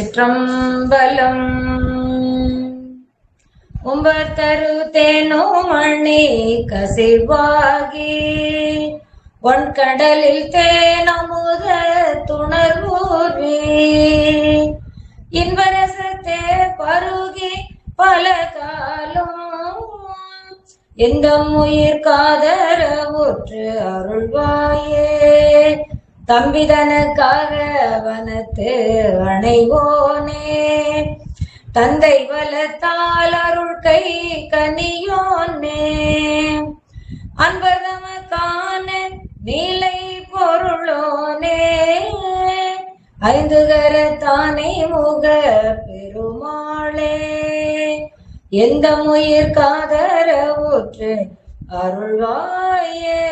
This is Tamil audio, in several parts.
திருச்சிற்றம்பலம். உம்பத்தரு தேனோமணி கசிவாகி ஒன்கடலில் தேனமுத துணர்வூர்வி இன்பரசத்தே பருகி பல காலம் எந்த உயிர் காதரவுற்று அருள்வாயே. தம்பிதனுக்காக வனத்து அணைவோனே, தந்தை வலத்தால் அருள் கை கனியோனே, அன்பர்தமக்கான நீலை பொருளோனே, ஐந்துகர தானே முக பெருமாளே, எந்த உயிர் காதரவுற்று அருள்வாயே.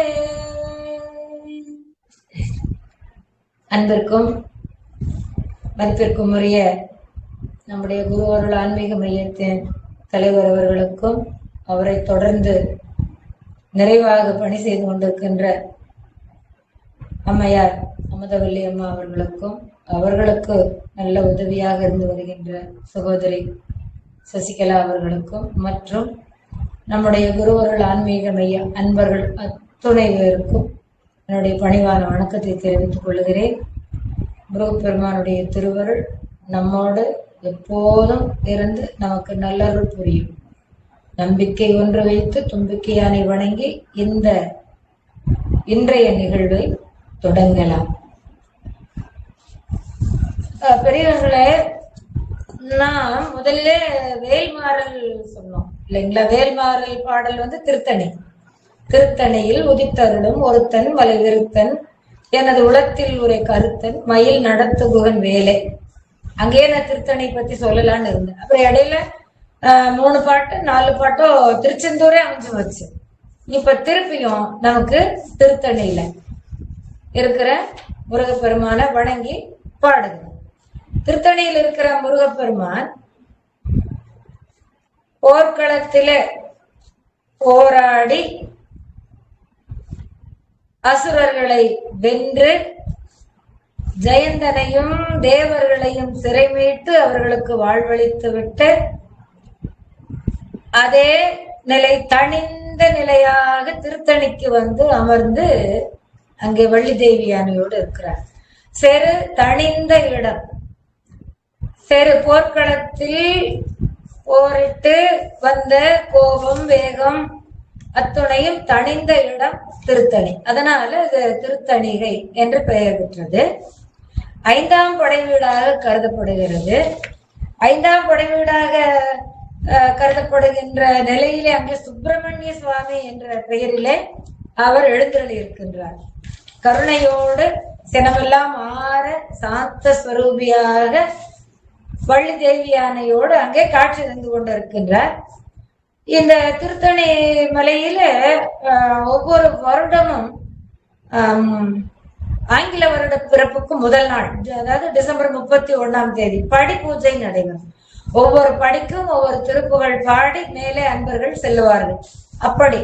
அன்பிற்கும் மதிப்பிற்கும் உரிய நம்முடைய குருவருள் ஆன்மீக மையத்தின் தலைவர் அவர்களுக்கும், அவரை தொடர்ந்து நிறைவாக பணி செய்து கொண்டிருக்கின்ற அம்மையார் அமுதவல்லி அம்மா அவர்களுக்கும், அவர்களுக்கு நல்ல உதவியாக இருந்து வருகின்ற சகோதரி சசிகலா அவர்களுக்கும், மற்றும் நம்முடைய குருவருள் ஆன்மீக மைய அன்பர்கள் அத்துணை பேருக்கும் என்னுடைய பணிவான வணக்கத்தை தெரிவித்துக் கொள்கிறேன். முருகப்பெருமானுடைய திருவருள் நம்மோடு எப்போதும் இருந்து நமக்கு நல்லருள் புரியும். நம்பிக்கை ஒன்று வைத்து தும்பிக்கையானை வணங்கி இந்த இன்றைய நிகழ்வை தொடங்கலாம். பெரியவர்களே, நாம் முதல்ல வேல்மாறல் சொன்னோம் இல்லைங்களா? வேல்மாறல் பாடல் திருத்தணி. திருத்தணியில் உதித்தருளும் ஒருத்தன் வலைவிருத்தன் எனது உளத்தில் உரை கருத்தன் மயில் நடத்து குகன் வேலை. அங்கேயே நான் திருத்தணி பத்தி சொல்லலான்னு இருந்தேன். அப்புறம் இடையில 3 பாட்டு 4 பாட்டோ திருச்செந்தூரே அமைஞ்சு வச்சு, இப்ப திருப்பியும் நமக்கு திருத்தணியில இருக்கிற முருகப்பெருமான வணங்கி பாடுங்க. திருத்தணியில் இருக்கிற முருகப்பெருமான் போர்க்களத்திலே போராடி அசுரர்களை வென்று ஜெயந்தனையும் தேவர்களையும் சிறை மீட்டு அவர்களுக்கு வாழ்வளித்து விட்டு அதே நிலை தனிந்த நிலையாக திருத்தணிக்கு அமர்ந்து அங்கே வள்ளி தேவி யானையோடு இருக்கிறார். செரு தனிந்த இடம். செரு போர்க்களத்தில் போரிட்டு வந்த கோபம் வேகம் அத்துணையும் தனிந்த இடம் திருத்தணி. அதனால இது திருத்தணிகை என்று பெயர் பெற்றது. 5ஆம் படை வீடாக கருதப்படுகிறது. 5ஆம் படை வீடாக கருதப்படுகின்ற நிலையிலே அங்கே சுப்பிரமணிய சுவாமி என்ற பெயரிலே அவர் எழுந்தருளி இருக்கின்றார். கருணையோடு சினமெல்லாம் ஆற சாந்த ஸ்வரூபியாக வள்ளி தேவி யானையோடு அங்கே காட்சி தந்து கொண்டிருக்கின்றார். இந்த திருத்தணி மலையில ஒவ்வொரு வருடமும் ஆங்கில வருட பிறப்புக்கு முதல் நாள், அதாவது டிசம்பர் 31ஆம் தேதி படி பூஜை நடைபெறும். ஒவ்வொரு படிக்கும் ஒவ்வொரு திருப்புகள் பாடி மேலே அன்பர்கள் செல்லுவார்கள். அப்படி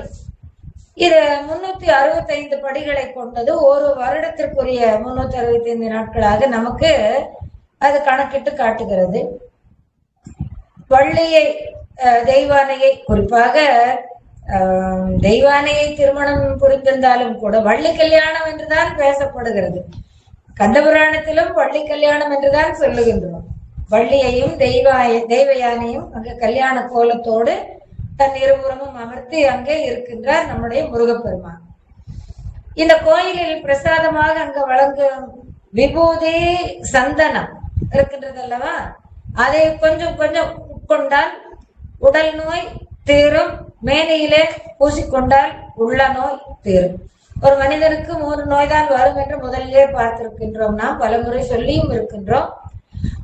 இது 365 படிகளை கொண்டது. ஒரு வருடத்திற்குரிய 365 நாட்களாக நமக்கு அது கணக்கிட்டு காட்டுகிறது. வள்ளியை தெய்வானையை, குறிப்பாக தெய்வானையை திருமணம் புரிந்திருந்தாலும் கூட வள்ளி கல்யாணம் என்றுதான் பேசப்படுகிறது. கந்தபுராணத்திலும் வள்ளி கல்யாணம் என்றுதான் சொல்லுகின்றோம். வள்ளியையும் தெய்வ யானையும் அங்கே கல்யாண கோலத்தோடு தன் இருபுறமும் அமர்த்தி அங்கே இருக்கின்றார் நம்முடைய முருகப்பெருமான். இந்த கோயிலில் பிரசாதமாக அங்க வழங்கும் விபூதி சந்தனம் இருக்கின்றது அல்லவா? அதை கொஞ்சம் கொஞ்சம் உட்கொண்டால் உடல் நோய் தீரும், மேனியிலே பூசிக்கொண்டால் உள்ள நோய் தீரும். ஒரு மனிதனுக்கு 3 நோய் தான் வரும் என்று முதலிலே பார்த்திருக்கின்றோம். நாம் பலமுறை சொல்லியும் இருக்கின்றோம்.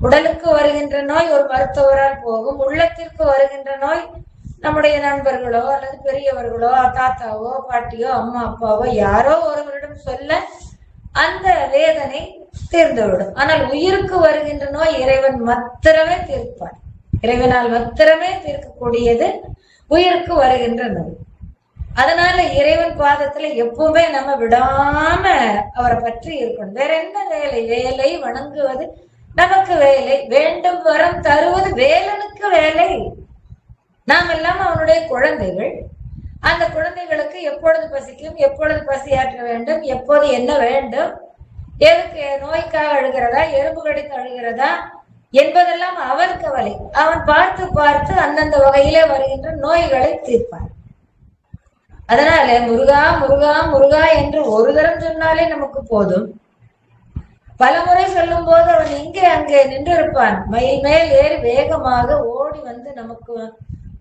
உடலுக்கு வருகின்ற நோய் ஒரு மருத்துவரால் போகும். உள்ளத்திற்கு வருகின்ற நோய் நம்முடைய நண்பர்களோ அல்லது பெரியவர்களோ தாத்தாவோ பாட்டியோ அம்மா அப்பாவோ யாரோ ஒருவரிடம் சொல்ல அந்த வேதனை தீர்ந்துவிடும். ஆனால் உயிருக்கு வருகின்ற நோய் இறைவன் மாத்திரமே தீர்ப்பார். இறைவனால் மாத்திரமே தீர்க்கக்கூடியது உயிருக்கு வருகின்ற நோய். அதனால இறைவன் பாதத்துல எப்பவுமே நம்ம விடாம அவரை பற்றி இருக்கணும். வேற என்ன வேலை? வேலை வணங்குவது நமக்கு வேலை, வேண்டும் வரம் தருவது வேலனுக்கு வேலை. நாம் எல்லாம் அவனுடைய குழந்தைகள். அந்த குழந்தைகளுக்கு எப்பொழுது பசிக்கும், எப்பொழுது பசியாற்ற வேண்டும், எப்போது என்ன வேண்டும், எதுக்கு நோய்க்காக அழுகிறதா, எறும்பு கடித்து அழுகிறதா என்பதெல்லாம் அவன் கவலை. அவன் பார்த்து பார்த்து அந்தந்த வகையிலே வருகின்ற நோய்களை தீர்ப்பான். அதனால முருகா முருகா முருகா என்று ஒரு தரம் சொன்னாலே நமக்கு போதும். பலமுறை சொல்லும் போது அவன் இங்கே அங்கே நின்று இருப்பான். மயில் மேல் ஏறி வேகமாக ஓடி வந்து நமக்கு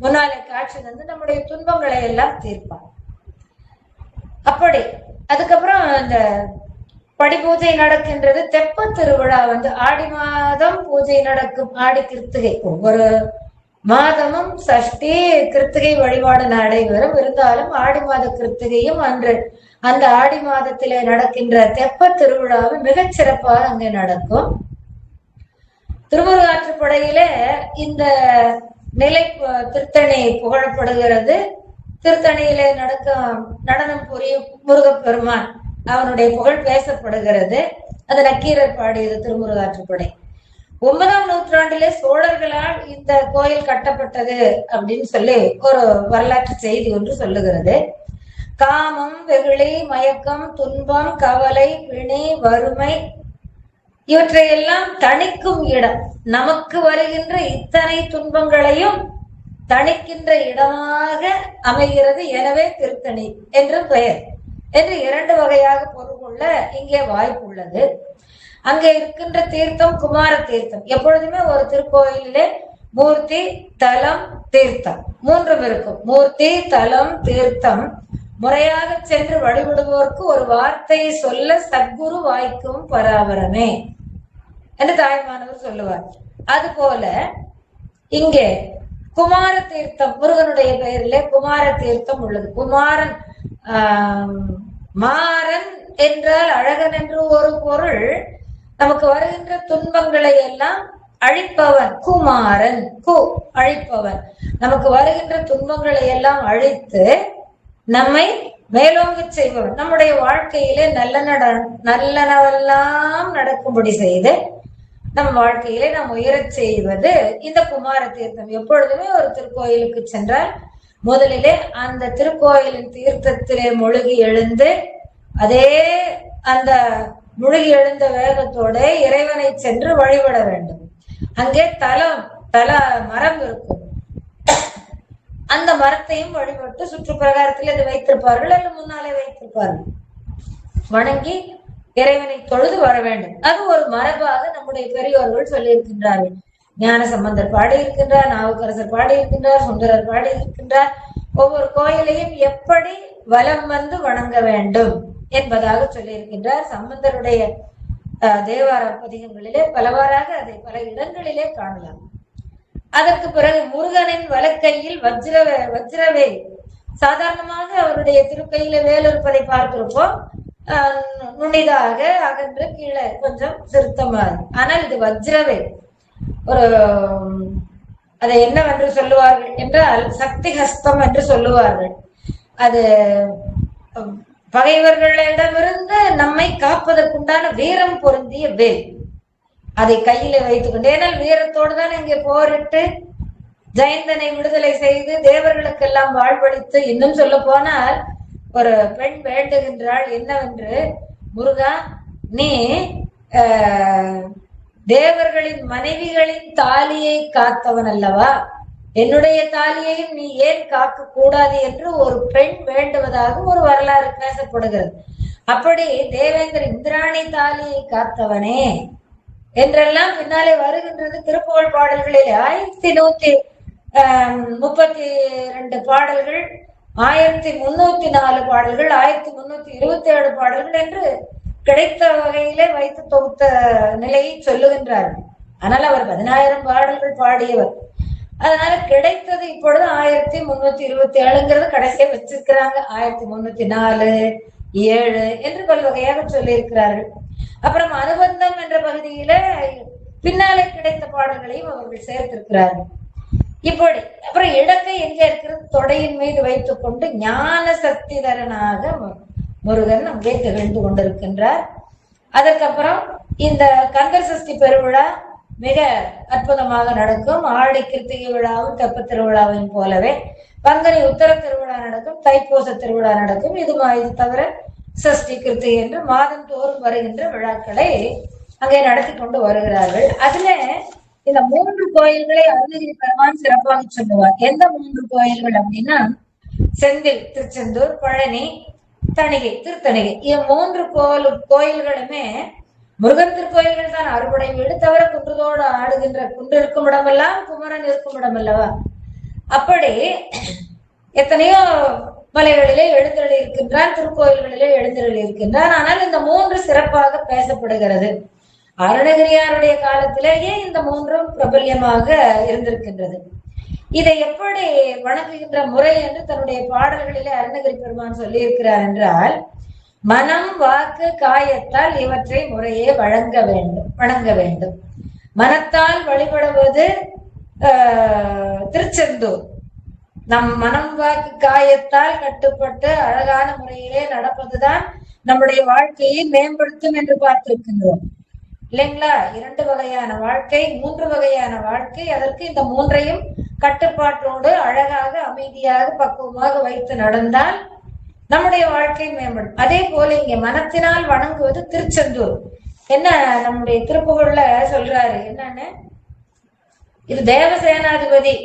முன்னாலே காட்சி தந்து நம்முடைய துன்பங்களை எல்லாம் தீர்ப்பான். அப்படி அதுக்கப்புறம் இந்த படி பூஜை நடக்கின்றது. தெப்ப திருவிழா ஆடி மாதம் பூஜை நடக்கும். ஆடி கிருத்திகை ஒவ்வொரு மாதமும் சஷ்டி கிருத்திகை வழிபாடு நடைபெறும். இருந்தாலும் ஆடி மாத கிருத்திகையும் அன்று அந்த ஆடி மாதத்திலே நடக்கின்ற தெப்ப திருவிழாவும் மிகச் சிறப்பாக அங்கே நடக்கும். திருமுருகாற்றுப்படையிலே இந்த நிலை திருத்தணி புகழப்படுகிறது. திருத்தணியிலே நடனம் புரியும் முருகப்பெருமான், அவனுடைய புகழ் பேசப்படுகிறது. அது நக்கீரர் பாடியது திருமுருகாற்றுப்படை. 9ஆம் நூற்றாண்டிலே சோழர்களால் இந்த கோயில் கட்டப்பட்டது அப்படின்னு சொல்லி ஒரு வரலாற்று செய்தி ஒன்று சொல்லுகிறது. காமம், வெகுளி, மயக்கம், துன்பம், கவலை, பிணி, வறுமை இவற்றையெல்லாம் தணிக்கும் இடம். நமக்கு வருகின்ற இத்தனை துன்பங்களையும் தணிக்கின்ற இடமாக அமைகிறது. எனவே திருத்தணி என்று பெயர் என்று 2 வகையாக பொருள் கொள்ள இங்கே வாய்ப்பு உள்ளது. அங்கே இருக்கின்ற தீர்த்தம் குமார தீர்த்தம். எப்பொழுதுமே ஒரு திருக்கோயிலே மூர்த்தி, தலம், தீர்த்தம் 3 இருக்கும். மூர்த்தி, தலம், தீர்த்தம் முறையாக சென்று வழிபடுவோருக்கு ஒரு வார்த்தையை சொல்ல சத்குரு வாய்க்கும் பராபரமே என்று தாய்மானவர் சொல்லுவார். அதுபோல இங்கே குமார தீர்த்தம், முருகனுடைய பெயரிலே குமார தீர்த்தம் உள்ளது. குமாரன் மாறன் என்றால் அழகன் என்று ஒரு பொருள். நமக்கு வருகின்ற துன்பங்களை எல்லாம் அழிப்பவன் குமாரன். அழிப்பவன். நமக்கு வருகின்ற துன்பங்களை எல்லாம் அழித்து நம்மை மேலோங்க செய்பவன். நம்முடைய வாழ்க்கையிலே நல்லனவெல்லாம் நடக்கும்படி செய்து நம் வாழ்க்கையிலே நாம் உயரச் செய்வது இந்த குமார தீர்த்தம். எப்பொழுதுமே ஒரு திருக்கோயிலுக்கு சென்றால் முதலிலே அந்த திருக்கோயிலின் தீர்த்தத்திலே முழுகி எழுந்து அதே அந்த முழுகி எழுந்த வேகத்தோட இறைவனை சென்று வழிபட வேண்டும். அங்கே தல மரம் இருக்கும். அந்த மரத்தையும் வழிபட்டு சுற்று பிரகாரத்தில் அது வைத்திருப்பார்கள் அல்ல முன்னாலே வைத்திருப்பார்கள். வணங்கி இறைவனை தொழுது வர வேண்டும். அது ஒரு மரபாக நம்முடைய பெரியோர்கள் சொல்லி இருக்கின்றார்கள். ஞான சம்பந்தர் பாடி இருக்கின்றார், நாவுக்கரசர் பாடி இருக்கின்றார், சுந்தரர் பாடி இருக்கின்றார். ஒவ்வொரு கோயிலையும் எப்படி வலம் வந்து வணங்க வேண்டும் என்பதாக சொல்லி இருக்கின்றார். சம்பந்தருடைய தேவார பதிகங்களிலே பலவாறாக அதை பல இடங்களிலே காணலாம். அதற்கு பிறகு முருகனின் வலக்கையில் வஜ்ரவேல். சாதாரணமாக அவருடைய திருக்கையில வேல் இருப்பதை பார்த்திருப்போம். நுண்ணிதாக அகன்று கீழே கொஞ்சம் திருத்தமாக. ஆனால் இது வஜ்ரவேல். ஒரு அதை என்னவென்று சொல்லுவார்கள் என்றால் சக்தி ஹஸ்தம் என்று சொல்லுவார்கள். அது பகைவர்களிடமிருந்து நம்மை காப்பதற்குண்டான வீரம் பொருந்திய வேல். அதை கையில வைத்துக் கொண்டு, ஏனால் வீரத்தோடு தான் இங்கே போரிட்டு ஜெயந்தனை விடுதலை செய்து தேவர்களுக்கெல்லாம் வாழ்வழித்து, இன்னும் சொல்ல போனால் ஒரு பெண் வேண்டுகின்றாள் என்னவென்று, முருகா நீ தேவர்களின் மனைவிகளின் தாலியை காத்தவன் அல்லவா, என்னுடைய தாலியையும் நீ ஏன் காக்க கூடாது என்று ஒரு பெண் வேண்டுவதாக ஒரு வரலாறு பேசப்படுகிறது. அப்படி தேவேந்திர இந்திராணி தாலியை காத்தவனே என்றெல்லாம் பின்னாலே வருகின்றது. திருப்புகழ் பாடல்களில் 1132 பாடல்கள், 1304 பாடல்கள், 1327 பாடல்கள் என்று கிடைத்த வகையிலே வைத்து தொகுத்த நிலையை சொல்லுகின்றார்கள். ஆனால் அவர் 10,000 பாடல்கள் பாடியவர். அதனால கிடைத்தது இப்பொழுது 1327 கடைசியா வச்சிருக்கிறாங்க. 1304, 7 என்று பல்வகையாக சொல்லி இருக்கிறார்கள். அப்புறம் அனுபந்தம் என்ற பகுதியில பின்னாலே கிடைத்த பாடல்களையும் அவர்கள் சேர்த்திருக்கிறார்கள். இப்படி அப்புறம் இடக்கை எங்க இருக்கிறது, தொடையின் மீது வைத்துக் கொண்டு ஞான சக்திதரனாக முருகன் அங்கே திகழ்ந்து கொண்டிருக்கின்றார். அதற்கப்புறம் இந்த கந்தர் சஷ்டி பெருவிழா மிக அற்புதமாக நடக்கும். ஆடி கிருத்திகை விழாவும் தெப்ப திருவிழாவையும் போலவே பங்குனி உத்தர திருவிழா நடக்கும், தைப்பூச திருவிழா நடக்கும். இது தவிர சஷ்டி கிருத்திகை என்று மாதம் தோறும் வருகின்ற விழாக்களை அங்கே நடத்தி கொண்டு வருகிறார்கள். அதுல இந்த 3 கோயில்களை அருணகிரி பெருமான் சிறப்பாக சொல்லுவார். எந்த 3 கோயில்கள் அப்படின்னா, செந்தில் திருச்செந்தூர், பழனி, தணிகை திருத்தணிகை. 3 கோயில்களுமே முருகன் திருக்கோயில்கள் தான். அறுபடை வீடு தவிர குன்றதோடு ஆடுகின்ற குன்று இருக்கும் இடமெல்லாம் குமரன் இருக்கும் இடம் அல்லவா. அப்படி எத்தனையோ மலைகளிலே எழுந்தருளி இருக்கின்றான், திருக்கோயில்களிலே எழுந்தருளி இருக்கின்றான். ஆனால் இந்த 3 சிறப்பாக பேசப்படுகிறது. அருணகிரியாருடைய காலத்திலேயே இந்த 3ம் பிரபல்யமாக இருந்திருக்கின்றது. இதை எப்படி வணங்குகின்ற முறை என்று தன்னுடைய பாடல்களிலே அருணகிரி பெருமான் சொல்லி இருக்கிறார் என்றால், மனம் வாக்கு காயத்தால் இவற்றை முறையே வணங்க வேண்டும். மனத்தால் வழிபடுவது திருச்செந்தூர். நம் மனம் வாக்கு காயத்தால் கட்டுப்பட்டு அழகான முறையிலே நடப்பதுதான் நம்முடைய வாழ்க்கையை மேம்படுத்தும் என்று பார்த்திருக்கின்றோம் இல்லைங்களா. 2 வகையான வாழ்க்கை, 3 வகையான வாழ்க்கை. அதற்கு இந்த 3ஐயும் கட்டுப்பாட்டோடு அழகாக அமைதியாக பக்குவமாக வைத்து நடந்தால் நம்முடைய வாழ்க்கை மேம்படும். அதே போல இங்க மனத்தினால் வணங்குவது திருச்செந்தூர். என்ன நம்முடைய திருப்புகழ்ல சொல்றாரு என்னன்னு, இது தேவசேனாதிபதி.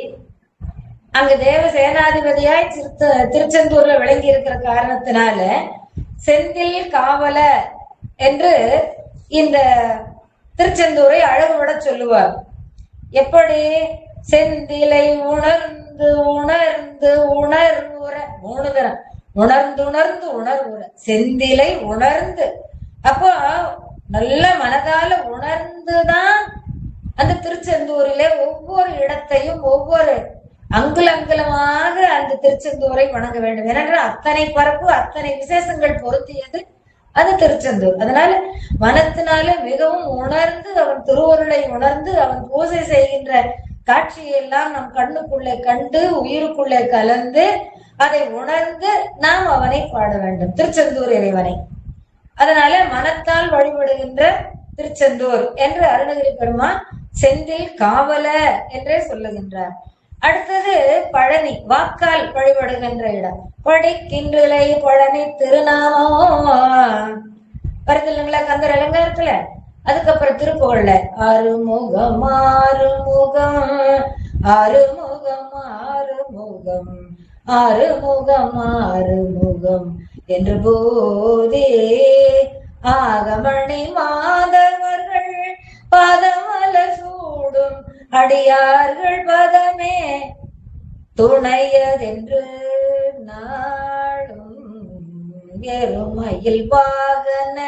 அங்கு தேவசேனாதிபதியாய் திருச்செந்தூர்ல விளங்கி இருக்கிற காரணத்தினால செந்தில் காவல என்று இந்த திருச்செந்தூரை அழகுபட சொல்லுவார். எப்படி? செந்திலை உணர்ந்து உணர்ந்து உணர்வுற 3 தரம் உணர்ந்துணர்ந்து உணர்வுற செந்திலை உணர்ந்து. அப்போ நல்ல மனதால உணர்ந்துதான் அந்த திருச்செந்தூரிலே ஒவ்வொரு இடத்தையும் ஒவ்வொரு அங்குலமாக அந்த திருச்செந்தூரை வணங்க வேண்டும். ஏனென்றால் அத்தனை பரப்பு, அத்தனை விசேஷங்கள் பொருத்தியது அது திருச்செந்தூர். அதனால மனத்தினால மிகவும் உணர்ந்து அவன் திருவருளை உணர்ந்து அவன் பூஜை செய்கின்ற காட்சியெல்லாம் நம் கண்ணுக்குள்ளே கண்டு உயிருக்குள்ளே கலந்து அதை உணர்ந்து நாம் அவனை பாட வேண்டும், திருச்செந்தூர் இறைவனை. அதனால மனத்தால் வழிபடுகின்ற திருச்செந்தூர் என்று அருணகிரி பெருமான் செந்தில் காவல என்றே சொல்லுகின்றார். அடுத்தது பழனி, வாக்கால் வழிபடுகின்ற இடம். படிக்கின்றலை பழனி திருநாமம் வருது இல்லைங்களா கந்தர் அலங்காரத்துல. அதுக்கப்புறம் திருப்புகழ்ல அருமுகம் ஆறுமுகம் ஆறுமுகம் ஆறுமுகம் ஆறுமுகம் ஆறுமுகம் என்று போதே ஆகமணி மாதவர்கள் பதமல சூடும் அடியார்கள் பதமே துணையதென்று நாடும் எருமையில் வாகன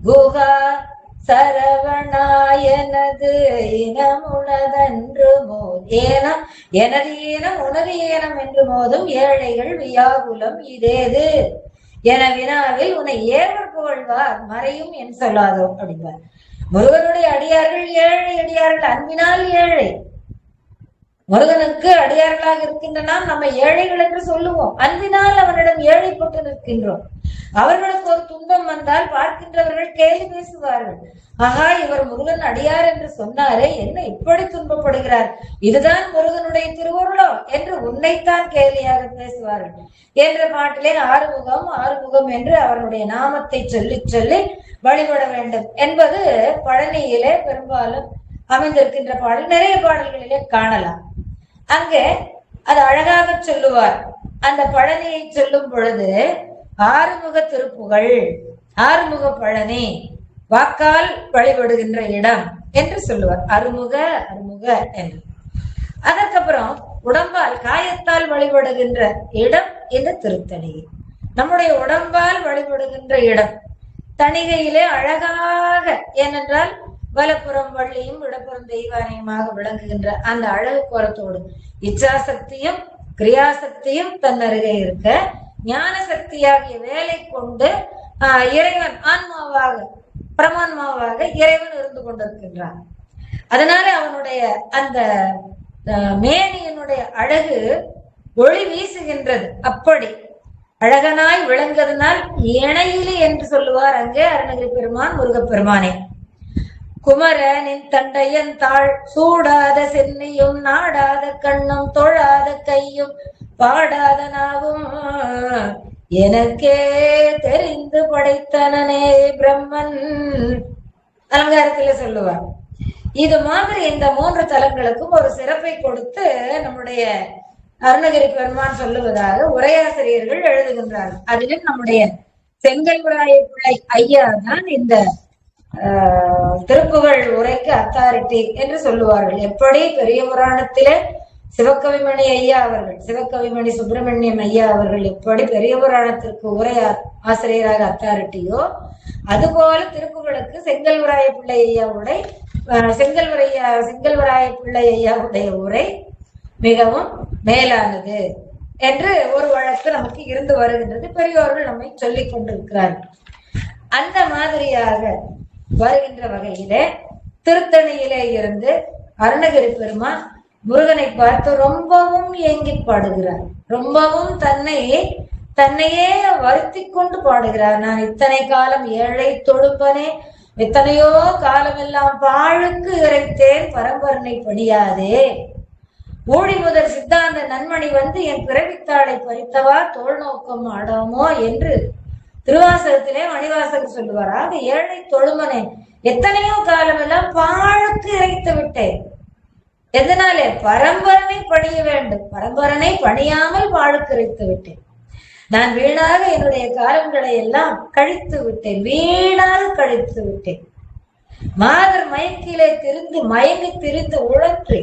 குகா சரவணாயனது இனமுனதன்று ஏனம் எனது ஏனம் உனது ஏனம் என்று மோதும் ஏழைகள் வியாகுலம் இதேது என வினாவில் உன்னை ஏவர் புகழ்வார் மறையும் என் சொல்லாதோ அப்படின்பார். முருகனுடைய அடியார்கள் ஏழை அடியார்கள், அன்பினால் ஏழை. முருகனுக்கு அடியார்களாக இருக்கின்ற நாம் நம்ம ஏழைகள் என்று சொல்லுவோம். அன்பினால் அவனிடம் ஏழைப்பட்டு நிற்கின்றோம். அவர்களுக்கு ஒரு துன்பம் வந்தால் பார்க்கின்றவர்கள் கேலி பேசுவார்கள். ஆகா, இவர் முருகன் அடியார் என்று சொன்னாரே, என்ன இப்படி துன்பப்படுகிறார், இதுதான் முருகனுடைய திருவருளோ என்று உன்னைத்தான் கேலியாக பேசுவார்கள் என்ற பாட்டிலே ஆறுமுகம் ஆறுமுகம் என்று அவருடைய நாமத்தை சொல்லி சொல்லி வழிபட வேண்டும் என்பது பழனியிலே பெரும்பாலும் அமைந்திருக்கின்ற பாடல். நிறைய பாடல்களிலே காணலாம். அங்கே அது அழகாக சொல்லுவார். அந்த பழனியை சொல்லும் பொழுது ஆறுமுக திருப்புகழ், ஆறுமுக பழனி, வாக்கால் வழிபடுகின்ற இடம் என்று சொல்லுவார். அருமுக அருமுக என்று. அதற்கப்புறம் உடம்பால் காயத்தால் வழிபடுகின்ற இடம் இந்த திருத்தணிகை. நம்முடைய உடம்பால் வழிபடுகின்ற இடம் தணிகையிலே அழகாக, ஏனென்றால் வலப்புறம் வள்ளியும் இடப்புறம் தெய்வானையுமாக விளங்குகின்ற அந்த அழகு கோலத்தோடு இச்சாசக்தியும் கிரியாசக்தியும் தன்னருகே இருக்க ஞான சக்தியாகிய வேலை கொண்டு இறைவன் ஆன்மாவாக பிரமான்மாவாக இறைவன் இருந்து கொண்டிருக்கின்றான். அதனால அவனுடைய அந்த மேனியனுடைய அழகு ஒளி வீசுகின்றது. அப்படி அழகனாய் விளங்குவதனால் இணையிலி என்று சொல்லுவார் அங்கே அருணகிரி பெருமான் முருகப்பெருமானே. குமரனின் தண்டையன் தாழ் சூடாத சென்னியும் நாடாத கண்ணும் தொழாத கையும் பாடாத நாவும் எனக்கே தெரிந்து படைத்தனனே பிரம்மன் அலங்காரத்துல சொல்லுவார். இது மாதிரி இந்த 3 தலங்களுக்கும் ஒரு சிறப்பை கொடுத்து நம்முடைய அருணகிரி பெருமான் சொல்லுவதாக உரையாசிரியர்கள் எழுதுகின்றார்கள். அதிலும் நம்முடைய செங்கல்வராய பிள்ளை ஐயா தான் இந்த திருப்புகழ் உரைக்கு அத்தாரிட்டி என்று சொல்லுவார்கள். எப்படி பெரிய புராணத்திலே சிவகவிமணி ஐயா அவர்கள், சிவகவிமணி சுப்பிரமணியம் ஐயா அவர்கள் எப்படி பெரிய புராணத்திற்கு உரை ஆசிரியராக அத்தாரிட்டியோ, அதுபோல திருப்புகளுக்கு செங்கல்வராய பிள்ளை ஐயாவுடைய செங்கல்வராய பிள்ளை ஐயாவுடைய உரை மிகவும் மேலானது என்று ஒரு வழக்கு நமக்கு இருந்து வருகின்றது. பெரியோர்கள் நம்மை சொல்லிக் கொண்டிருக்கிறார்கள். அந்த மாதிரியாக வருகின்ற வகையிலே திருத்தணியிலே இருந்து அருணகிரி பெருமான் முருகனை பார்த்து ரொம்பவும் ஏங்கி பாடுகிறார். ரொம்பவும் தன்னையே வருத்தி கொண்டு பாடுகிறார். நான் இத்தனை காலம் ஏழை தொழும்பனே, எத்தனையோ காலம் எல்லாம் பாழுக்கு இறைத்தேன் பரம்பரனை பணியாதே, ஊழி முதல் சித்தாந்த நன்மணி வந்து என் பிறவித்தாளை பறித்தவா தோல் நோக்கம் ஆடாமோ என்று திருவாசகத்திலே மணிவாசகர் சொல்லுவார். ஆக ஏழை தொழுமனே, எத்தனையோ காலம் எல்லாம் பாழுக்கு இறைத்து விட்டேன். எதனாலே? பரம்பரனை பணிய வேண்டும். பரம்பரனை பணியாமல் பாழுக்கு இறைத்து விட்டேன். நான் வீணாக என்னுடைய காலங்களை எல்லாம் கழித்து விட்டேன், வீணாக கழித்து விட்டேன். மாதர் மயக்கிலே திரிந்து மயங்கி திரிந்து உழற்றி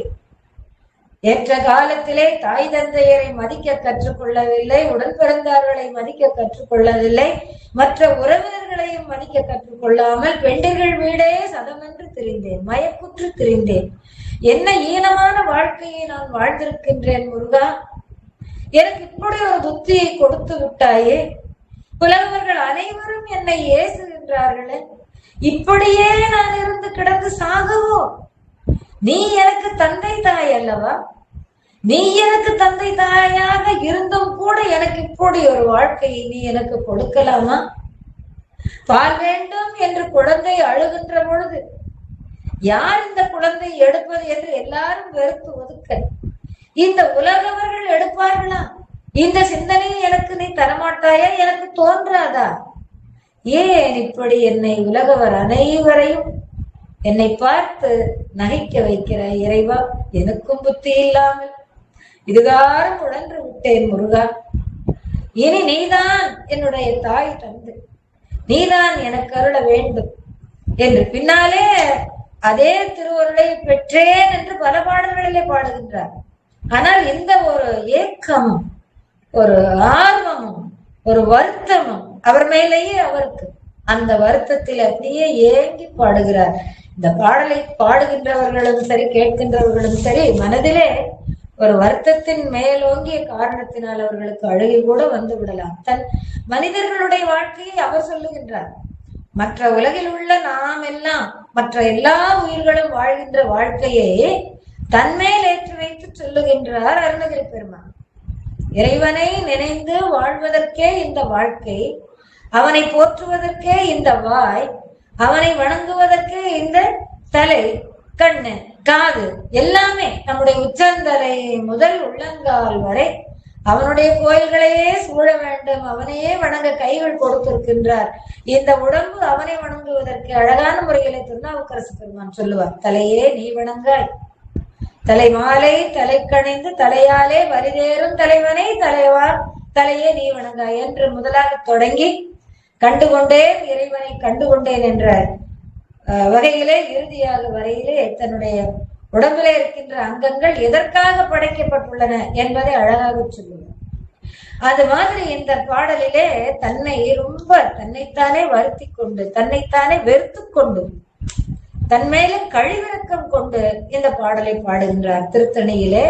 ஏற்ற காலத்திலே தாய் தந்தையரை மதிக்க கற்றுக்கொள்ளவில்லை, உடன் பிறந்தார்களை மதிக்க கற்றுக்கொள்ளவில்லை, மற்ற உறவினர்களையும் மதிக்க கற்றுக்கொள்ளாமல் பெண்டிர்கள் வீடே சதமென்று திரிந்தேன், மயக்குற்று திரிந்தேன். என்ன ஈனமான வாழ்க்கையை நான் வாழ்ந்திருக்கின்றேன் முருகா, எனக்கு இப்படி ஒரு புத்தியை கொடுத்து விட்டாயே. புலவர்கள் அனைவரும் என்னை ஏசுகின்றார்களே, இப்படியே நான் இருந்து கிடந்து சாகவோ? நீ எனக்கு தந்தை தாய் அல்லவா? நீ எனக்கு தந்தை தாயாக இருந்தும் கூட எனக்கு இப்படி ஒரு வாழ்க்கையை நீ எனக்கு கொடுக்கலாமா? பால் வேண்டும் என்று குழந்தை அழுகின்ற பொழுது யார் இந்த குழந்தை எடுப்பது என்று எல்லாரும் வெறுத்து ஒதுக்க, இந்த உலகவர்கள் எடுப்பார்களா? இந்த சிந்தனையை எனக்கு நீ தரமாட்டாயா? எனக்கு தோன்றாதா? ஏன் இப்படி என்னை உலகவர் அனைவரையும் என்னை பார்த்து நகைக்க வைக்கிற இறைவா? எனக்கும் புத்தி இல்லாமல் இதுகாரம் உழன்று விட்டேன் முருகா. இனி நீதான் என்னுடைய தாய் தந்து, நீதான் எனக்கு அருள வேண்டும் என்று பின்னாலே அதே திருவருளை பெற்றேன் என்று பல பாடல்களிலே பாடுகின்றார். ஆனால் இந்த ஒரு ஏக்கமும் ஒரு ஆர்வமும் ஒரு வருத்தமும் அவர் மேலேயே அவருக்கு, அந்த வருத்தத்தில் அப்படியே ஏங்கி பாடுகிறார். இந்த பாடலை பாடுகின்றவர்களும் சரி, கேட்கின்றவர்களும் சரி, மனதிலே ஒரு வருத்தத்தின் மேலோங்கிய காரணத்தினால் அவர்களுக்கு அழுகை கூட வந்து விடலாம். மனிதர்களுடைய வாழ்க்கையை அவர் சொல்லுகின்றார். மற்ற உலகில் உள்ள நாம் எல்லாம், மற்ற எல்லா உயிர்களும் வாழ்கின்ற வாழ்க்கையை தன்மேல் ஏற்றி வைத்து சொல்லுகின்றார் அருணகிரி பெருமான். இறைவனை நினைந்து வாழ்வதற்கே இந்த வாழ்க்கை, அவனை போற்றுவதற்கே இந்த வாய், அவனை வணங்குவதற்கு இந்த தலை, கண்ணு, காது, எல்லாமே நம்முடைய உச்சந்தலை முதல் உள்ளங்கால் வரை அவனுடைய கோயில்களையே சூழ வேண்டும், அவனையே வணங்க கைகள் கொடுத்திருக்கின்றார். இந்த உடம்பு அவனை வணங்குவதற்கு அழகான முறையிலே திருநாவுக்கரசு பெருமான் சொல்லுவார். தலையே நீ வணங்காய், தலை மாலை தலை கணிந்து தலையாலே வரிதேறும் தலைவனை தலைவார் தலையே நீ வணங்காய் என்று முதலாக தொடங்கி கண்டுகொண்டேன் இறைவனை கண்டுகொண்டேன் என்ற வகையிலே இறுதியாக வரையிலே தன்னுடைய உடம்பிலே இருக்கின்ற அங்கங்கள் எதற்காக படைக்கப்பட்டுள்ளன என்பதை அழகாக சொல்லுவார். அது மாதிரி இந்த பாடலிலே தன்னைத்தானே வருத்தி கொண்டு, தன்னைத்தானே வெறுத்து கொண்டு, தன்மேலே கழிவிறக்கம் கொண்டு இந்த பாடலை பாடுகின்றார். திருத்தணியிலே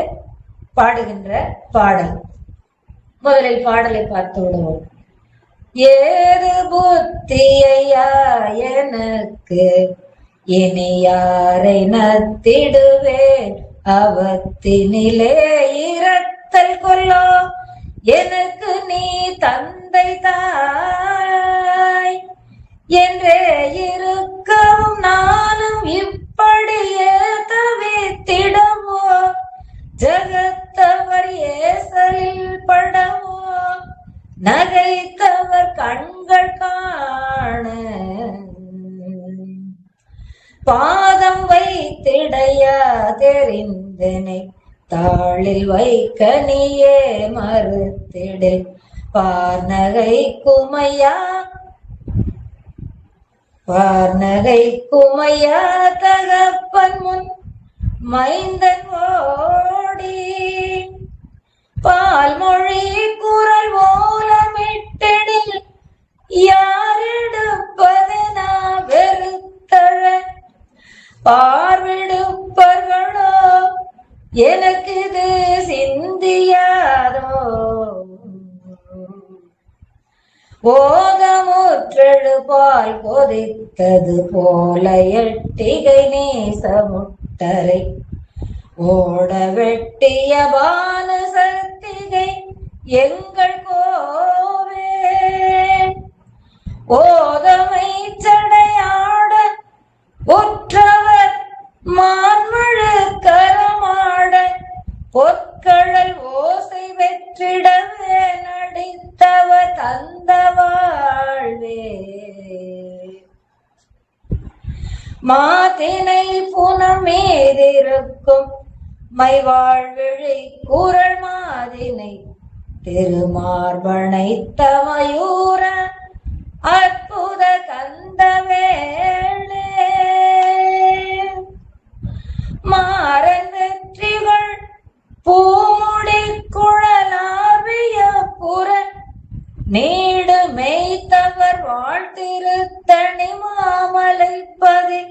பாடுகின்ற பாடல். முதலில் பாடலை பார்த்து விடுவோம். ஏது புத்தியையா எனக்கு, இனி யாரை நத்திடுவேன், அவத்தினிலே இரத்தல் கொல்லோ, எனக்கு நீ தந்தை தாய், என்றே இருக்கவும் நானும் இப்படியே தவித்திடவோ, ஜகத்தவர் ஏசலில் படவோ, நகைத்தவர் கண்கள் காண, பாதம் வைத்திடையா தெரிந்தனை தாளில் வைக்க நீயே மறுத்திடு, பார்நகை குமையா பார்நகை குமையா தகப்பன் முன் மைந்தன் ஓடி, பால்மொழி குரல் ஓலமிட்டிடில் யாரெடுப்பதென வெறுத்தழ, பார்விடுப்பர்களோ எனக்கு இது சிந்தியாதோ, ஓதமுற்றெழு பால் கொதித்தது போல எட்டிகை நேசமுட்டரை, ஓட வெட்டிய பானு சக்திகை எங்கள் கோவே, ஓதமை சடையாட உற்றவர் மான்மழு கரமாட, பொற்கழல் ஓசை வெற்றிடவே நடித்தவர் தந்த வாழ்வே, மாத்தினை புனமேதிருக்கும் மைவாழ்விழி குரல் மாதினை, திருமார்பனை தமயூர அற்புத கந்தவேளே, மாறன் வெற்றிகள் பூமுடி குழலாவிய புற, நீடு மேய்த்தவர் வாழ்த்திருத்தணி மாமலைப்பதி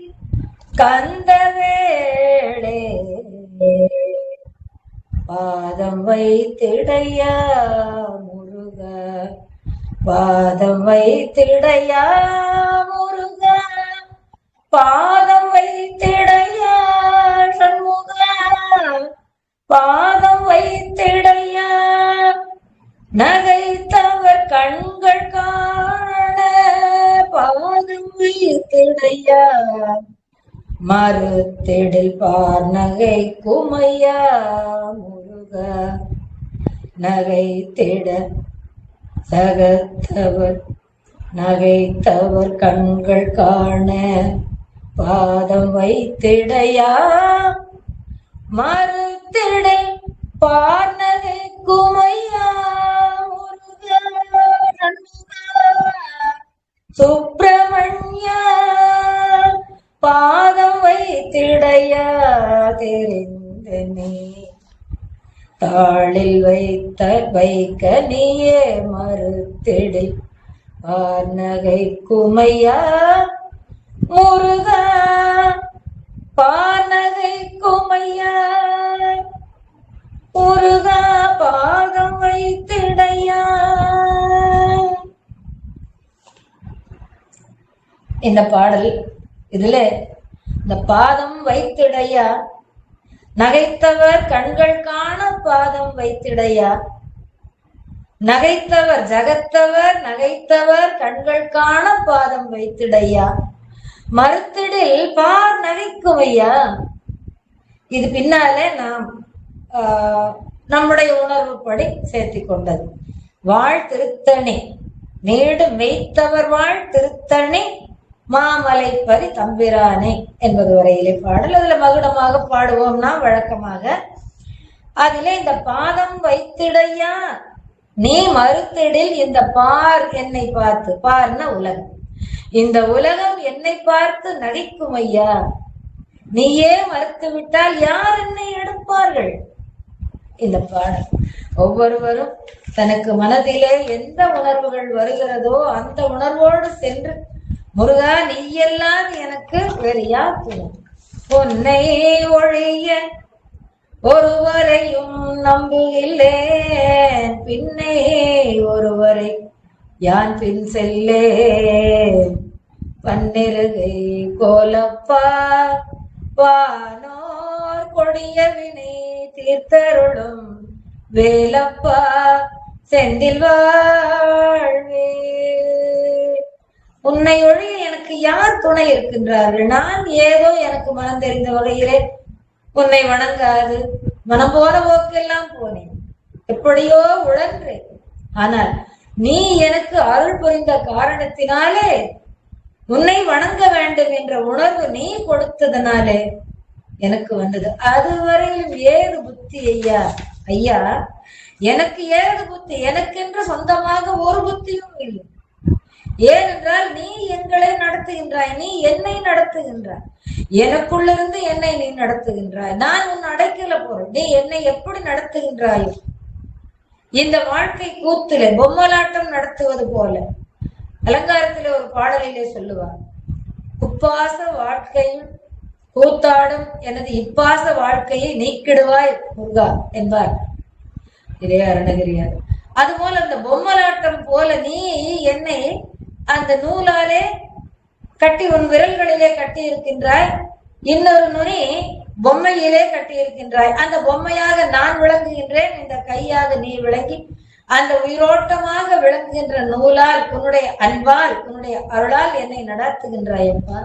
கந்தவேளே, பாதம் வைத்திடையா முருக, பாதம் வைத்திடையா முருக, பாதம் வைத்திடையா சண்முக, பாதம் வைத்திடையா, நகைத்தவர் கண்கள் காண, பாதம் வைத்திடையா மறுத்திடில், பார்நகை குமையா முருக, நகைத்திட சகத்தவர் நகைத்தவர் கண்கள் காண, பாதம் வைத்திடையா மறுத்திடை, பார்நகை குமையா முருக, சுப்பிரமணியா, பாதம் வைத்திடையா தெரிந்தனே, தாளில் வைக்க நீயே மறுத்திடை, பார்நகை குமையா முருகா, பார்நகை குமையா முருகா, பாதம் வைத்திடையா. இந்த பாடல் இதுல இந்த பாதம் வைத்திடையா, நகைத்தவர் கண்கள் காண பாதம் வைத்திடையா, நகைத்தவர் ஜகத்தவர் நகைத்தவர் கண்கள் காண பாதம் வைத்திடையா, மறுத்திடில் பார் நகைக்குமையா. இது பின்னாலே நாம் நம்முடைய உணர்வுப்படி சேர்த்தி கொண்டது. வாழ் திருத்தணி நீடு மெய்த்தவர் வாழ் திருத்தணி மாமலை பரி தம்பிரானே என்பது வரையிலே பாடல். அதுல மகுடமாக பாடுவோம்னா வழக்கமாக. அதிலே இந்த பாதம் வைத்திடையா நீ மறுத்திடில், இந்த பார் என்னை பார்த்து, பார்ன உலகம், இந்த உலகம் என்னை பார்த்து நடிக்கும் ஐயா, நீயே மறுத்து விட்டால் யார் என்னை எடுப்பார்கள்? இந்த பாடல் ஒவ்வொருவரும் தனக்கு மனதிலே எந்த உணர்வுகள் வருகிறதோ அந்த உணர்வோடு சென்று, முருகா நீ எல்லாம் எனக்கு வேறு யார் துணை, உன்னை ஒழிய ஒருவரையும் நம்புகில்லேன், பின்னே ஒருவரை யான் பின் செல்லேன், பன்னிருகை கோலப்பா வானோர் கொடிய வினை தீர்த்தருளும் வேலப்பா செந்தில் வாழ்வே, உன்னை ஒழிய எனக்கு யார் துணை இருக்கின்றார்கள்? நான் ஏதோ எனக்கு மனம் தெரிந்த வகையிலே உன்னை வணங்காது மனம் போன போக்கெல்லாம் போனேன், எப்படியோ உழன்றேன். ஆனால் நீ எனக்கு அருள் புரிந்த காரணத்தினாலே உன்னை வணங்க வேண்டும் என்ற உணர்வு நீ கொடுத்ததனாலே எனக்கு வந்தது. அதுவரையிலும் ஏது புத்தி ஐயா? ஐயா, எனக்கு ஏது புத்தி? எனக்கென்று சொந்தமாக ஒரு புத்தியும் இல்லை. ஏனென்றால் நீ எங்களை நடத்துகின்றாய், நீ என்னை நடத்துகின்றாய், எனக்குள்ளிருந்து என்னை நீ நடத்துகின்றாய். நான் உன் அடைக்கல போறேன், நீ என்னை எப்படி நடத்துகின்றாயோ இந்த வாழ்க்கை கூத்திலே பொம்மலாட்டம் நடத்துவது போல. அலங்காரத்திலே ஒரு பாடலிலே சொல்லுவார், உப்பாச வாழ்க்கையில் கூத்தாடும் எனது இப்பாச வாழ்க்கையை நீக்கிடுவாய் முருகா என்பார் இளைய அருணகிரியார். அதுபோல அந்த பொம்மலாட்டம் போல நீ என்னை அந்த நூலாலே கட்டி உன் விரல்களிலே கட்டி இருக்கின்றாய், இன்னொரு நுனி பொம்மையிலே கட்டி இருக்கின்றாய். அந்த பொம்மையாக நான் விளங்குகின்றேன், இந்த கையாக நீ விளங்கி அந்த உயிரோட்டமாக விளங்குகின்ற நூலால் உன்னுடைய அன்பால் உன்னுடைய அருளால் என்னை நடத்துகின்றாய் அப்பா.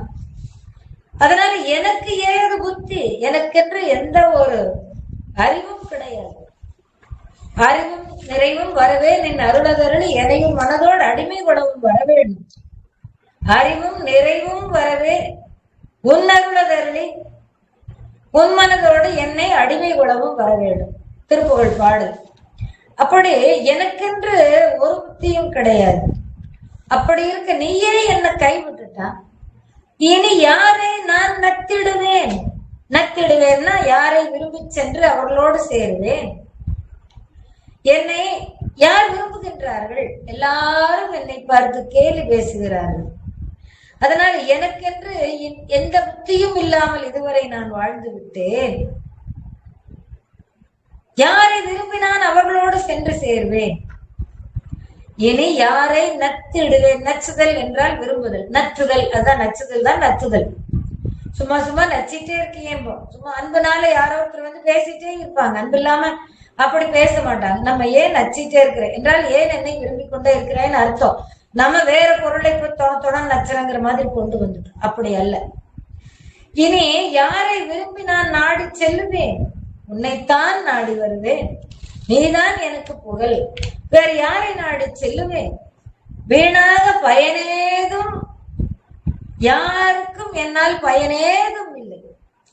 அதனால எனக்கு ஏது புத்தி? எனக்கென்று எந்த ஒரு அறிவும் கிடையாது. அறிவும் நிறைவும் வரவே நின் அருளதருளி எனையும் மனதோடு அடிமை கொடவும் வர வேண்டும். அறிவும் நிறைவும் வரவே உன் அருளதருளி உன் மனதோடு என்னை அடிமை கொடவும் வர வேண்டும். திருப்புகழ் பாடு. அப்படி எனக்கென்று ஒரு புத்தியும் கிடையாது. அப்படி இருக்க நீயே என்னை கைவிட்டுட்டா இனி யாரை நான் நத்திடுவேன்? நத்திடுவேன்னா யாரை விரும்பி சென்று அவர்களோடு சேருவேன்? என்னை யார் விரும்புகின்றார்கள்? எல்லாரும் என்னை பார்த்து கேலி பேசுகிறார்கள். அதனால் எனக்கென்று எந்த புத்தியும் இல்லாமல் இதுவரை நான் வாழ்ந்து விட்டேன். யாரை விரும்பினான் அவர்களோடு சென்று சேர்வேன். இனி யாரை நத்திடுவேன்? நச்சுதல் என்றால் விரும்புதல், நற்றுதல், அதான் நச்சுதல் தான் நத்துதல். சும்மா சும்மா நச்சிட்டே இருக்கீங்க. சும்மா அன்புனால யாரோ ஒருத்தர் வந்து பேசிட்டே இருப்பாங்க, அன்பு இல்லாம அப்படி பேச மாட்டாங்க. நம்ம ஏன் நச்சிட்டே இருக்கிறேன் என்றால் ஏன் என்னை விரும்பி கொண்டே இருக்கிறேன்னு அர்த்தம். நம்ம வேற பொருளை தொடர்ந்து நச்சுறங்கிற மாதிரி கொண்டு வந்துட்டோம். அப்படி அல்ல. இனி யாரை விரும்பி நான் நாடி செல்லுவேன்? உன்னைத்தான் நாடி வருவேன். நீதான் எனக்கு புகழ். வேற யாரை நாடி செல்லுவேன்? வீணாக பயனேதும் யாருக்கும் என்னால் பயனேதும் இல்லை.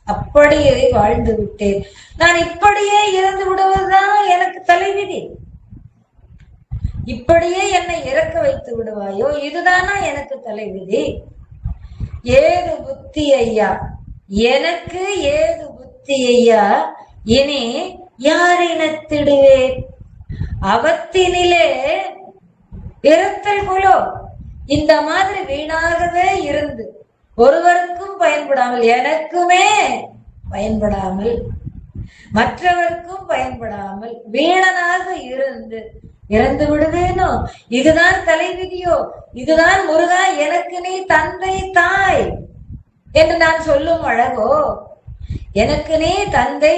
அப்படியே வாழ்ந்து விட்டேன். நான் இப்படியே இறந்து விடுவதுதான் எனக்கு தலைவிதி. இப்படியே என்னை இறக்க வைத்து விடுவாயோ, இதுதானா எனக்கு தலைவிதி? ஏது புத்தி ஐயா? எனக்கு ஏது புத்தி ஐயா? இனி யாரை நத்திடுவேன்? அவத்தினிலே இருத்தல் குலோ. இந்த மாதிரி வீணாகவே இருந்து ஒருவருக்கும் பயன்படாமல், எனக்குமே பயன்படாமல், மற்றவருக்கும் பயன்படாமல் வீணனாக இருந்து இறந்து விடுவேனோ? இதுதான் தலைவிதியோ? இதுதான் முருகா எனக்கு நீ தந்தை தாய் என்று நான் சொல்லும் அழகோ? எனக்கு நீ தந்தை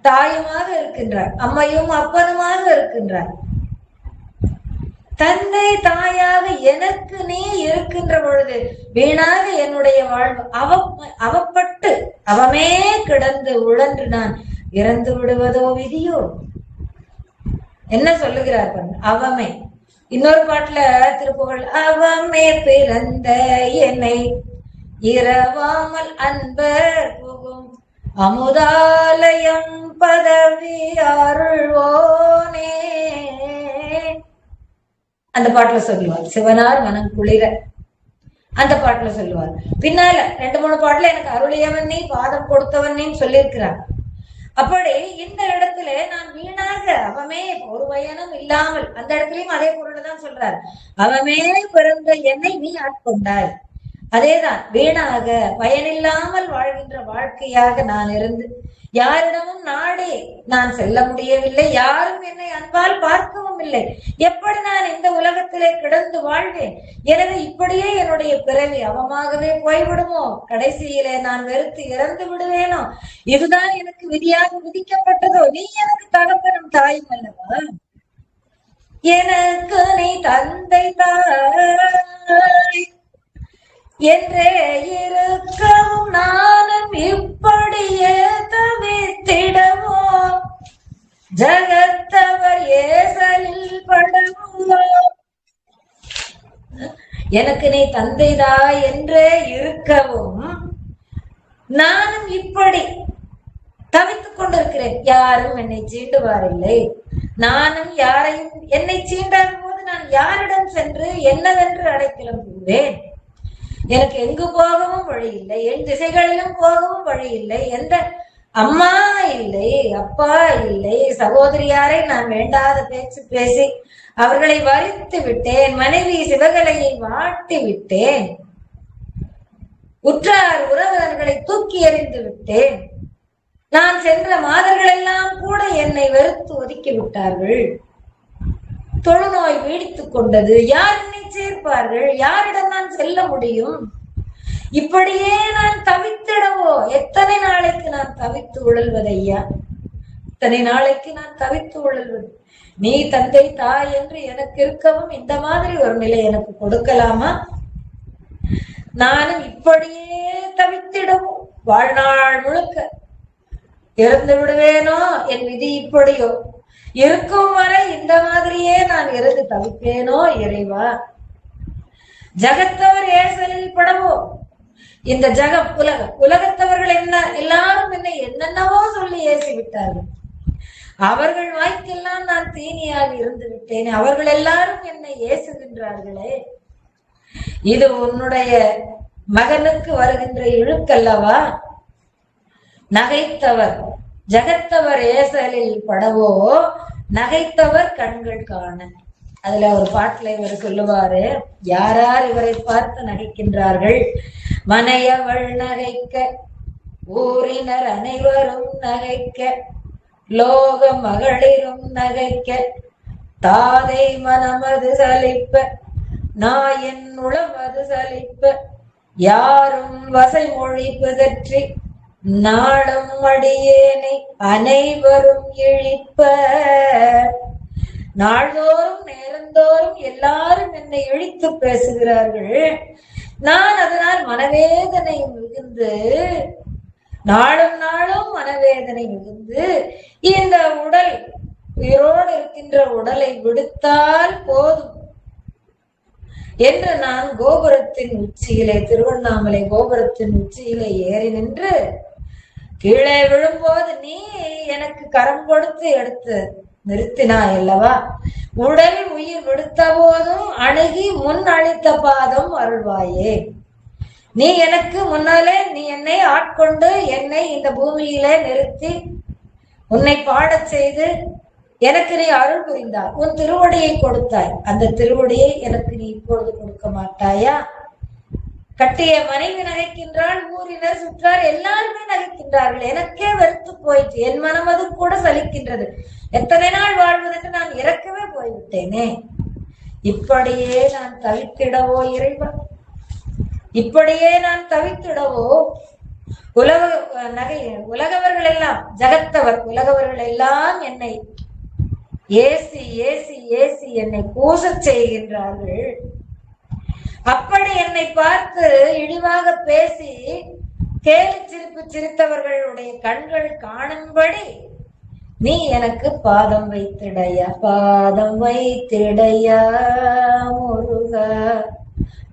தாயுமாக இருக்கின்றார், அம்மையும் அப்பனுமாக இருக்கின்றார். தந்தை தாயாக எனக்கு நீ இருக்கின்ற பொழுது வீணாக என்னுடைய வாழ்வு அவப்பட்டு அவமே கிடந்து உழன்று நான் இறந்து விடுவதோ விதியோ? என்ன சொல்லுகிறார் அவமே. இன்னொரு பாட்டுல திருப்புகழ், அவமே பிறந்த என்னை இரவாமல் அன்பர் புகும் அமுதாலயம் பதவி அருள்வோனே. அந்த பாட்டுல சொல்லுவார். சிவனார் மனம் குளிர அந்த பாட்டுல சொல்லுவார். பின்னால 2-3 பாட்டுல எனக்கு அருளியவன் நீ, பாதம் கொடுத்தவன் நீ சொல்லியிருக்கிறார். அப்படி இந்த இடத்துல நான் வீணாக அவமே ஒரு பயனும் இல்லாமல், அந்த இடத்துலயும் அதே பொருள் தான் சொல்றார். அவமே பிறந்த என்னை நீ ஆட்கொண்டாய். அதேதான், வீணாக பயனில்லாமல் வாழ்கின்ற வாழ்க்கையாக நான் இருந்து யாரிடமும் நாடி நான் செல்ல முடியவில்லை. யாரும் என்னை அன்பால் பார்க்கவும் இல்லை. எப்படி நான் இந்த உலகத்திலே கிடந்து வாழ்வேன்? எனவே இப்படியே என்னுடைய பிறவி அவமாகவே போய்விடுமோ? கடைசியிலே நான் வெறுத்து இறந்து விடுவேனோ? இதுதான் எனக்கு விதியாக விதிக்கப்பட்டதோ? நீ எனக்கு தகப்பனும் தாயும் அல்லவா? எனக்கு நீ தந்தை தாய், என்றே இருக்கவும் நானும் இப்படியே தவித்திடவோ ஜகத்தவர் ஏசலில் படவோ. எனக்கு நீ தந்தைதா என்றே இருக்கவும் நானும் இப்படி தவித்துக் கொண்டிருக்கிறேன். யாரும் என்னை சீண்டுவாரில்லை, நானும் யாரையும் என்னை சீண்டாத போது நான் யாரிடம் சென்று என்னவென்று அடைக்கலம் புகுவேன்? எனக்கு எங்கு போகவும் வழி இல்லை, என் திசைகளிலும் போகவும் வழி இல்லை. எந்த அம்மா இல்லை, அப்பா இல்லை, சகோதரியாரை நான் வேண்டாத பேச்சு பேசி அவர்களை வரித்து விட்டேன். மனைவி சிவகலையை வாட்டி விட்டேன். உற்றார் உறவினர்களை தூக்கி எறிந்து விட்டேன். நான் சென்ற மாதர்கள் எல்லாம் கூட என்னை வெறுத்து ஒதுக்கி விட்டார்கள். தொழுநோய் வீடித்துக் கொண்டது. யார் என்னை சேர்ப்பார்கள்? யாரிடம் நான் செல்ல முடியும்? இப்படியே நான் தவித்திடவோ? எத்தனை நாளைக்கு நான் தவித்து உழல்வது ஐயா? இத்தனை நாளைக்கு நான் தவித்து உழல்வது? நீ தந்தை தாய் என்று எனக்கு இருக்கவும் இந்த மாதிரி ஒரு நிலை எனக்கு கொடுக்கலாமா? நானும் இப்படியே தவித்திடவோ? வாழ்நாள் முழுக்க இறந்து விடுவேனோ? என் விதி இப்படியோ? இருக்கும் வரை இந்த மாதிரியே நான் இறந்து தவிப்பேனோ? இறைவா, ஜகத்தவர் ஏசலில் படவோ? இந்த ஜகம் உலகத்தவர்கள் என்ன எல்லாரும் என்னை என்னென்னவோ சொல்லி ஏசி விட்டார்கள். அவர்கள் வாய்க்கெல்லாம் நான் தீனியாக இருந்து விட்டேன். அவர்கள் எல்லாரும் என்னை ஏசுகின்றார்களே. இது உன்னுடைய மகனுக்கு வருகின்ற இழுக்கல்லவா? நகைத்தவர் ஜகத்தவர் ஏசலில் படவோ நகைத்தவர் கண்கள் காண. அதுல ஒரு பாட்டுல இவர் சொல்லுவாரு, யாரார் இவரை பார்த்து நகைக்கின்றார்கள்? மனையவள் நகைக்க, ஊரினர் அனைவரும் நகைக்க, லோக மகளிரும் நகைக்க, தாதை மனமது சலிப்ப, நாயின் உளமது சலிப்ப, யாரும் வசை மொழி பிதற்றி நாளும் அடியேனை அனைவரும் இழிப்ப. நாள்தோறும் நேரந்தோறும் எல்லாரும் என்னை இழித்து பேசுகிறார்கள். நான் அதனால் மனவேதனை மிகுந்து, நாளும் நாளும் மனவேதனை மிகுந்து, இந்த உடல் உயிரோடு இருக்கின்ற உடலை விடுத்தால் போதும் என்று நான் கோபுரத்தின் உச்சியிலே, திருவண்ணாமலை கோபுரத்தின் உச்சியிலே ஏறி நின்று கீழே விழும்போது நீ எனக்கு கரம் கொடுத்து எடுத்து நிறுத்தினாய் அல்லவா? உடல் உயிர் விடுத்த போதும் அணுகி முன் அளித்த பாதம் அருள்வாயே. நீ எனக்கு முன்னாலே நீ என்னை ஆட்கொண்டு என்னை இந்த பூமியிலே நிறுத்தி உன்னை பாடச் செய்து எனக்கு நீ அருள் புரிந்தாய். உன் திருவடியை கொடுத்தாய். அந்த திருவடியை எனக்கு நீ இப்பொழுது கொடுக்க மாட்டாயா? கட்டிய மனைவி நகைக்கின்றாள், ஊரினர் சுற்றார் எல்லாருமே நகைக்கின்றார்கள். எனக்கே வெறுத்து போயிட்டு என் மனமது கூட சலிக்கின்றது. எத்தனை நாள் வாழ்வதென்று நான் இறக்கவே போய்விட்டேனே. இப்படியே நான் தவித்திடவோ இறைவா? இப்படியே நான் தவித்திடவோ? உலகவர்கள் எல்லாம், ஜகத்தவர் உலகவர்கள் எல்லாம் என்னை ஏசி ஏசி ஏசி என்னை கூசச் செய்கின்றார்கள். அப்படி என்னை பார்த்து இழிவாக பேசி கேலி சிரிப்பு சிரித்தவர்களுடைய கண்கள் காணும்படி நீ எனக்கு பாதம் வைத்திடையா, பாதம் வைத்திடையா முருகா,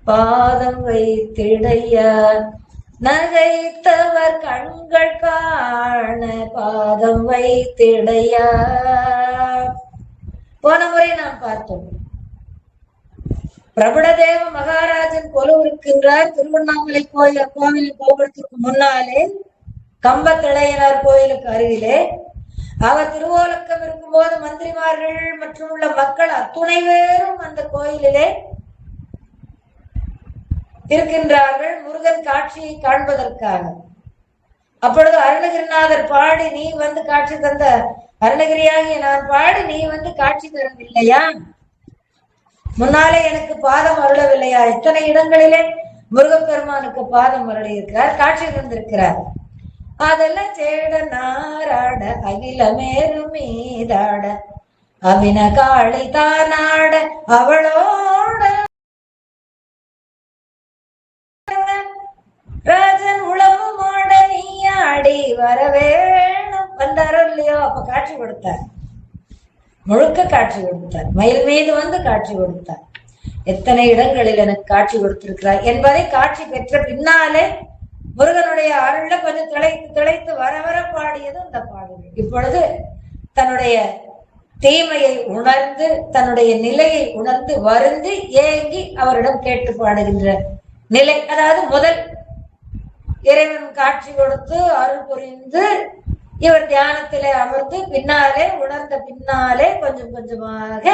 பாதம் வைத்திடையா. நகைத்தவர் கண்கள் காண பாதம் வைத்திடையா. போன முறை நாம் பார்த்தோம், பிரபுடதேவ மகாராஜன் கொலுவிருக்கின்றார் திருவண்ணாமலை கோவில் கோபுரத்துக்கு முன்னாலே, கம்பத்திளையனார் கோயிலுக்கு அருகிலே. அவர் திருவோலக்கம் இருக்கும்போது மந்திரிமார்கள் மற்றும் உள்ள மக்கள் அத்துணை பேரும் அந்த கோயிலிலே இருக்கின்றார்கள் முருகன் காட்சியை காண்பதற்காக. அப்பொழுது அருணகிரிநாதர் பாடி நீ வந்து காட்சி தந்த, அருணகிரியாகிய நான் பாடி நீ வந்து காட்சி தரவில்லையா? முன்னாலே எனக்கு பாதம் அருளவில்லையா? இத்தனை இடங்களிலே முருகப்பெருமானுக்கு பாதம் அருளி இருக்கிறார், காட்சி தந்திருக்கிறார். அதெல்லாம் சேட நாராட அகிலமேரு மீதாட அவின காளி தானாட அவளோட ராஜன் உளவுமோட நீயாடி வரவேணும் வந்தாரோ இல்லையோ, அப்ப காட்சி கொடுத்தார், முழுக்க காட்சி கொடுத்தார், மயில் மீது வந்து காட்சி கொடுத்தார். எத்தனை இடங்களில் எனக்கு காட்சி கொடுத்திருக்கிறார் என்பதை காட்சி பெற்ற பின்னாலே முருகனுடைய அருள்ல கொஞ்சம் திளைத்து திளைத்து வர வர பாடியது அந்த பாடல்கள். இப்பொழுது தன்னுடைய தீமையை உணர்ந்து தன்னுடைய நிலையை உணர்ந்து வருந்தி ஏங்கி அவரிடம் கேட்டு பாடுகின்ற நிலை. அதாவது முதல் இறைவன் காட்சி கொடுத்து அருள் புரிந்து இவர் தியானத்திலே அமர்ந்து பின்னாலே உணர்ந்த பின்னாலே கொஞ்சம் கொஞ்சமாக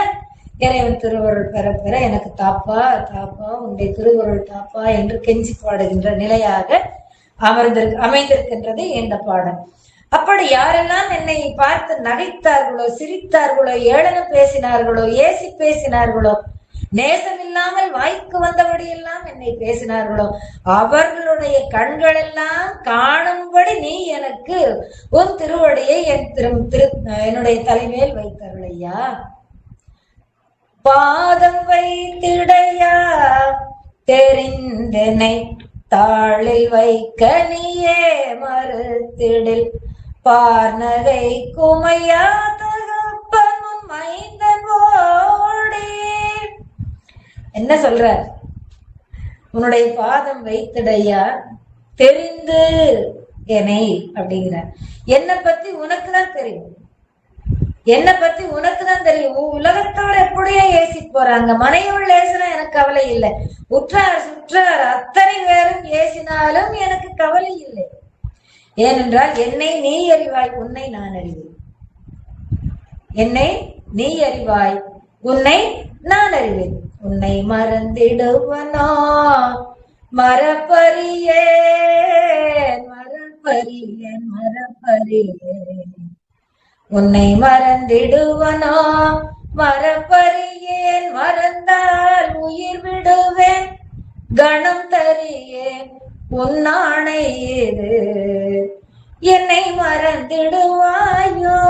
இறைவன் திருவருள் பெற பெற எனக்கு தாப்பா தாப்பா உன்னுடைய திருவருள் தாப்பா என்று கெஞ்சி பாடுகின்ற நிலையாக அமைந்திருக்கின்றது இந்த பாடல். அப்படி யாரெல்லாம் என்னை பார்த்து நகைத்தார்களோ, சிரித்தார்களோ, ஏளனம் பேசினார்களோ, ஏசி பேசினார்களோ, நேசமில்லாமல் வாய்க்கு வந்தபடியெல்லாம் என்னை பேசினார்களோ, அவர்களுடைய கண்கள் எல்லாம் காணும்படி நீ எனக்கு உன் திருவடியை என்னுடைய தலைமையில் வைத்தார்கள் ஐயா. பாதம் வைத்திடையா தெரிந்தனை தாளில் வைக்க நீயே மறுத்திடில் பார்நகை குமையா தகப்பன் முன் மைந்தன் ஓடி. என்ன சொல்ற? உன்னுடைய பாதம் வைத்திடையா தெரிந்து என்னை அப்படிங்கிற. என்னை பத்தி உனக்கு தான் தெரியும், என்னை பத்தி உனக்கு தான் தெரியும். உலகத்தோட எப்படியோ ஏசி போறாங்க, மனையுள் ஏசினா எனக்கு கவலை இல்லை, உற்றார் சுற்றார் அத்தனை பேரும் ஏசினாலும் எனக்கு கவலை இல்லை. ஏனென்றால் என்னை நீ அறிவாய், உன்னை நான் அறிவேன். என்னை நீ அறிவாய், உன்னை நான் அறிவேன். உன்னை மறந்திடுவனோ மறப்பறியேன் மறப்பறியேன் மறப்பறியேன். உன்னை மறந்திடுவனோ மறப்பறியேன், மறந்தால் உயிர் விடுவேன் கணம் தரியேன் உன்னாணை இது. என்னை மறந்திடுவாயோ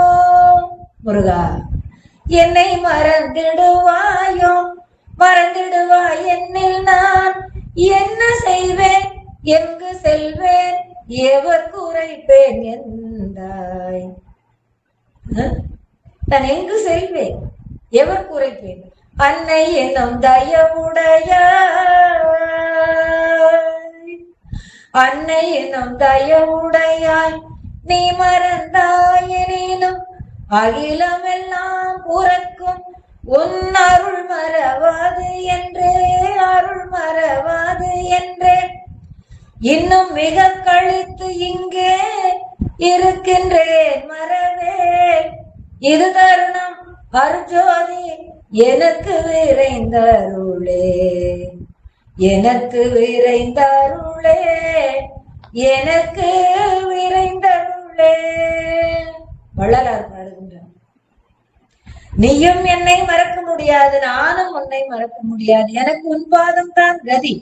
முருகா, என்னை மறந்திடுவாயோ, மறந்திடுவாய் என்னில் நான் என்ன செய்வேன், எங்கு செல்வேன், எவர் குறைப்பேன் என்றாய். நான் எங்கு செல்வேன், எவர் குறைப்பேன். அன்னை என்னும் தயவுடையாய், அன்னை என்னும் தயவுடையாய், நீ மறந்தாயினும் அகிலம் எல்லாம் புறக்கும் உன் அருள் மறவாது என்றே, அருள் மறவாது என்றே. இன்னும் மிக கழித்து இங்கே இருக்கின்றேன் மறவேன். இது தருணம் அருஜோதி எனக்கு விரைந்தருளே, எனக்கு விரைந்தருளே, எனக்கு விரைந்தருளே. வள்ளலார் பாடுகின்றார். நீயும் என்னை மறக்க முடியாது, நானும் உன்னை மறக்க முடியாது, எனக்கு உன் பாதம் தான் கதி.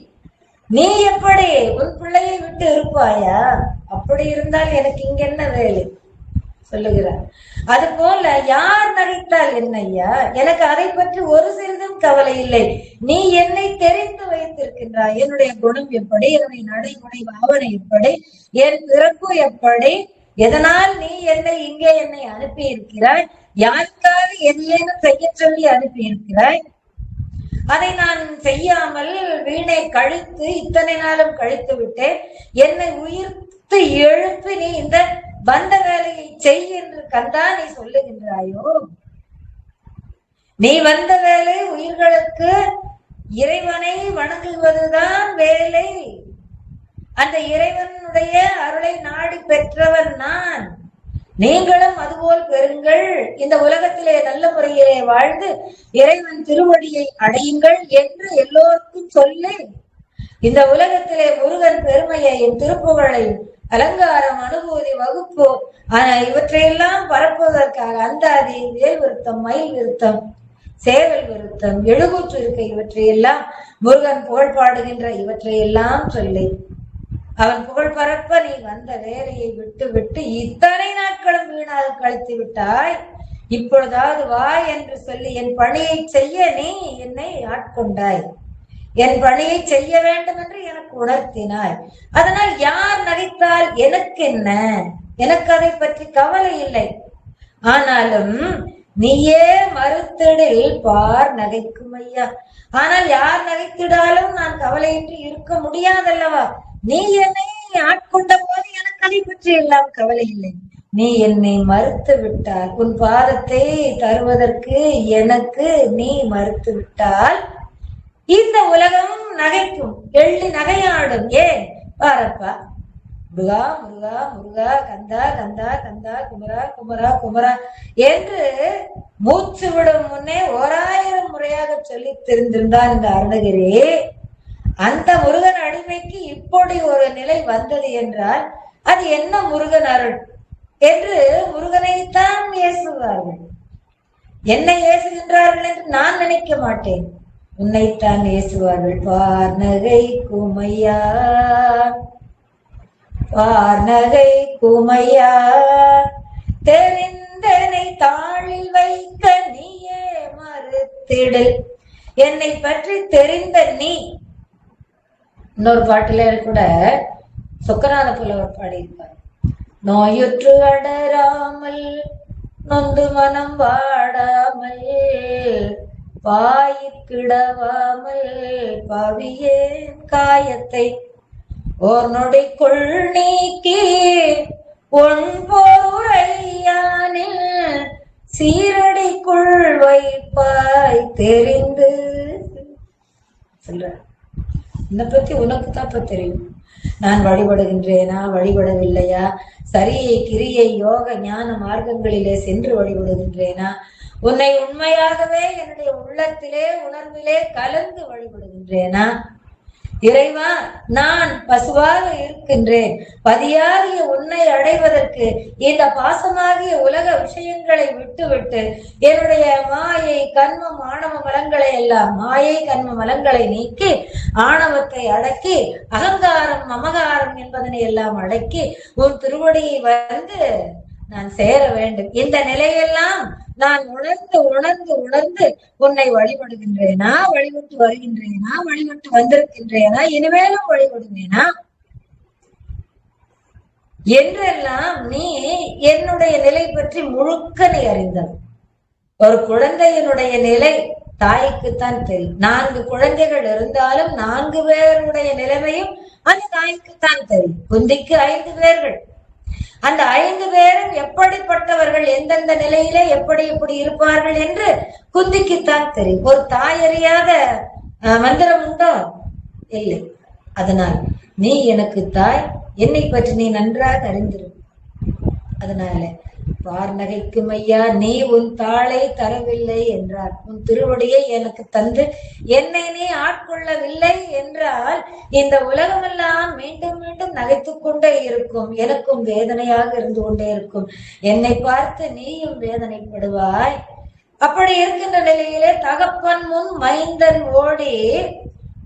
நீ எப்படி உன் பிள்ளையை விட்டு இருப்பாயா? அப்படி இருந்தால் எனக்கு இங்க என்ன வேலை சொல்லுகிறார். அது போல யார் நகைத்தால் என்னையா, எனக்கு அதை பற்றி ஒரு சிறிதும் கவலை இல்லை. நீ என்னை தெரிந்து வைத்திருக்கின்றாய். என்னுடைய குணம் எப்படி, என்னுடைய நடைமுறை பாவனை எப்படி, என் பிறப்பு எப்படி, எதனால் நீ இங்கே என்னை அனுப்பி இருக்கிறாய், யாருக்காக எதையேனும் செய்ய சொல்லி அனுப்பி இருக்கிறாய். அதை நான் செய்யாமல் வீணை கழித்து இத்தனை நாளும் கழித்து விட்டேன். என்னை உயிர்த்து எழுப்பி நீ இந்த வந்த வேலையை செய் என்று கந்தா நீ சொல்லுகின்றாயோ? நீ வந்த வேலை உயிர்களுக்கு இறைவனை வணங்குவதுதான் வேலை. அந்த இறைவனுடைய அருளை நாடி பெற்றவன் நான். நீங்களும் அதுபோல் பெறுங்கள். இந்த உலகத்திலே நல்ல முறையிலே வாழ்ந்து இறைவன் திருவடியை அடையுங்கள் என்று எல்லோருக்கும் சொல்லி இந்த உலகத்திலே முருகன் பெருமையையும் திருப்புகழையும் அலங்காரம் அனுபூதி வகுப்பு இவற்றையெல்லாம் பரப்புவதற்காக அந்தாதி, வேல் விருத்தம், மயில் விருத்தம், சேவல் விருத்தம், எழுகூற்று இருக்கை இவற்றையெல்லாம் முருகன் புகழ் பாடுகின்ற இவற்றையெல்லாம் சொல்லி அவன் புகழ் பரப்ப நீ வந்த வேலையை விட்டு விட்டு இத்தனை நாட்களும் வீணாக கழித்து விட்டாய். இப்பொழுதாவது வா என்று சொல்லி என் பணியை செய்ய நீ என்னை ஆட்கொண்டாய். என் பணியை செய்ய வேண்டும் என்று எனக்கு உணர்த்தினாய். அதனால் யார் நகைத்தால் எனக்கு என்ன, எனக்கு அதை பற்றி கவலை இல்லை. ஆனாலும் நீயே மறுத்திடில் பார் நகைக்கும் ஐயா. ஆனால் யார் நகைத்திடாலும் நான் கவலையின்றி இருக்க முடியாதல்லவா? நீ என்னை ஆட்கொண்ட போது எனக்கு அதை பற்றி எல்லாம் கவலை இல்லை. நீ என்னை மறுத்து விட்டால், உன் பாதத்தை தருவதற்கு எனக்கு நீ மறுத்து விட்டால் இந்த உலகம் நகைக்கும், எள்ளி நகையாடும். ஏன் பாரப்பா, முருகா முருகா முருகா, கந்தா கந்தா கந்தா, குமரா குமரா குமரா என்று மூச்சு விடும் முன்னே 1000 முறையாக சொல்லி தெரிந்திருந்தான் இந்த அருணகிரி. அந்த முருகன் அடிமைக்கு இப்படி ஒரு நிலை வந்தது என்றால் அது என்ன முருகன் அருள் என்று முருகனைத்தான் ஏசுவார்கள். என்னை ஏசுகின்றார்கள் என்று நான் நினைக்க மாட்டேன், உன்னைத்தான் ஏசுவார்கள். வார்நகை குமையா, வார்நகை குமையா, தெரிந்தனை தாழில் வைக்க நீயே மறுத்திடு. என்னை பற்றி தெரிந்த நீ. இன்னொரு பாட்டுல கூட சொக்கநாத புலவர் பாடியிருப்பார். நோயுற்று அடராமல் நொந்து மனம் வாடாமல் பாயிக்கிடவாமல் பவியேன் காயத்தை ஓர் நொடிக்குள் நீக்கி ஒன்பொருளையானில் சீரடிக்குள் வைப்பாய் தெரிந்து சொல்ற. என்னை பத்தி உனக்கு தான் இப்ப தெரியும். நான் வழிபடுகின்றேனா வழிபடவில்லையா, சரியை கிரியை யோக ஞான மார்க்கங்களிலே சென்று வழிபடுகின்றேனா, உன்னை உண்மையாகவே என்னுடைய உள்ளத்திலே உணர்விலே கலந்து வழிபடுகின்றேனா? இறைவா, நான் பசுவாக இருக்கின்றேன். பதியாகிய உன்னை அடைவதற்கு இந்த பாசமாகிய உலக விஷயங்களை விட்டுவிட்டு என்னுடைய மாயை கண்மம் ஆணவ மலங்களை எல்லாம், மாயை கண்ம மலங்களை நீக்கி ஆணவத்தை அடக்கி அகங்காரம் மமகாரம் என்பதனை எல்லாம் அடக்கி உன் திருவடியை வந்து நான் சேர வேண்டும். இந்த நிலையெல்லாம் நான் உணர்ந்து உணர்ந்து உணர்ந்து உன்னை வழிபடுகின்றேனா, வழிபட்டு வருகின்றேனா, வழிபட்டு வந்திருக்கின்றேனா, இனிமேலும் வழிபடுவேனா என்றெல்லாம் நீ என்னுடைய நிலை பற்றி முழுக்க நீ அறிந்தது. ஒரு குழந்தையினுடைய நிலை தாய்க்குத்தான் தெரியும். 4 குழந்தைகள் இருந்தாலும் 4 பேருடைய நிலைமையும் அந்த தாய்க்குத்தான் தெரியும். குந்திக்கு 5 பேர்கள். அந்த 5 பேரும் எப்படிப்பட்டவர்கள், எந்தெந்த நிலையிலே எப்படி எப்படி இருப்பார்கள் என்று குந்திக்குத்தான் தெரியும். ஒரு தாய் அறியாத மந்திரம் உண்டோ? இல்லை. அதனால் நீ எனக்கு தாய், என்னை பற்றி நீ நன்றாக அறிந்திரு. அதனால வார்நகைக்கும் ஐயா, நீ உன் தாளை தரவில்லை என்றார். உன் திருவடியை எனக்கு தந்து என்னை நீ ஆட்கொள்ளவில்லை என்றால் இந்த உலகமெல்லாம் மீண்டும் மீண்டும் நகைத்துக் கொண்டே இருக்கும், எனக்கும் வேதனையாக இருந்து கொண்டே இருக்கும். என்னை பார்த்து நீயும் வேதனைப்படுவாய். அப்படி இருக்கின்ற நிலையிலே தகப்பன் முன் மைந்தன் ஓடி,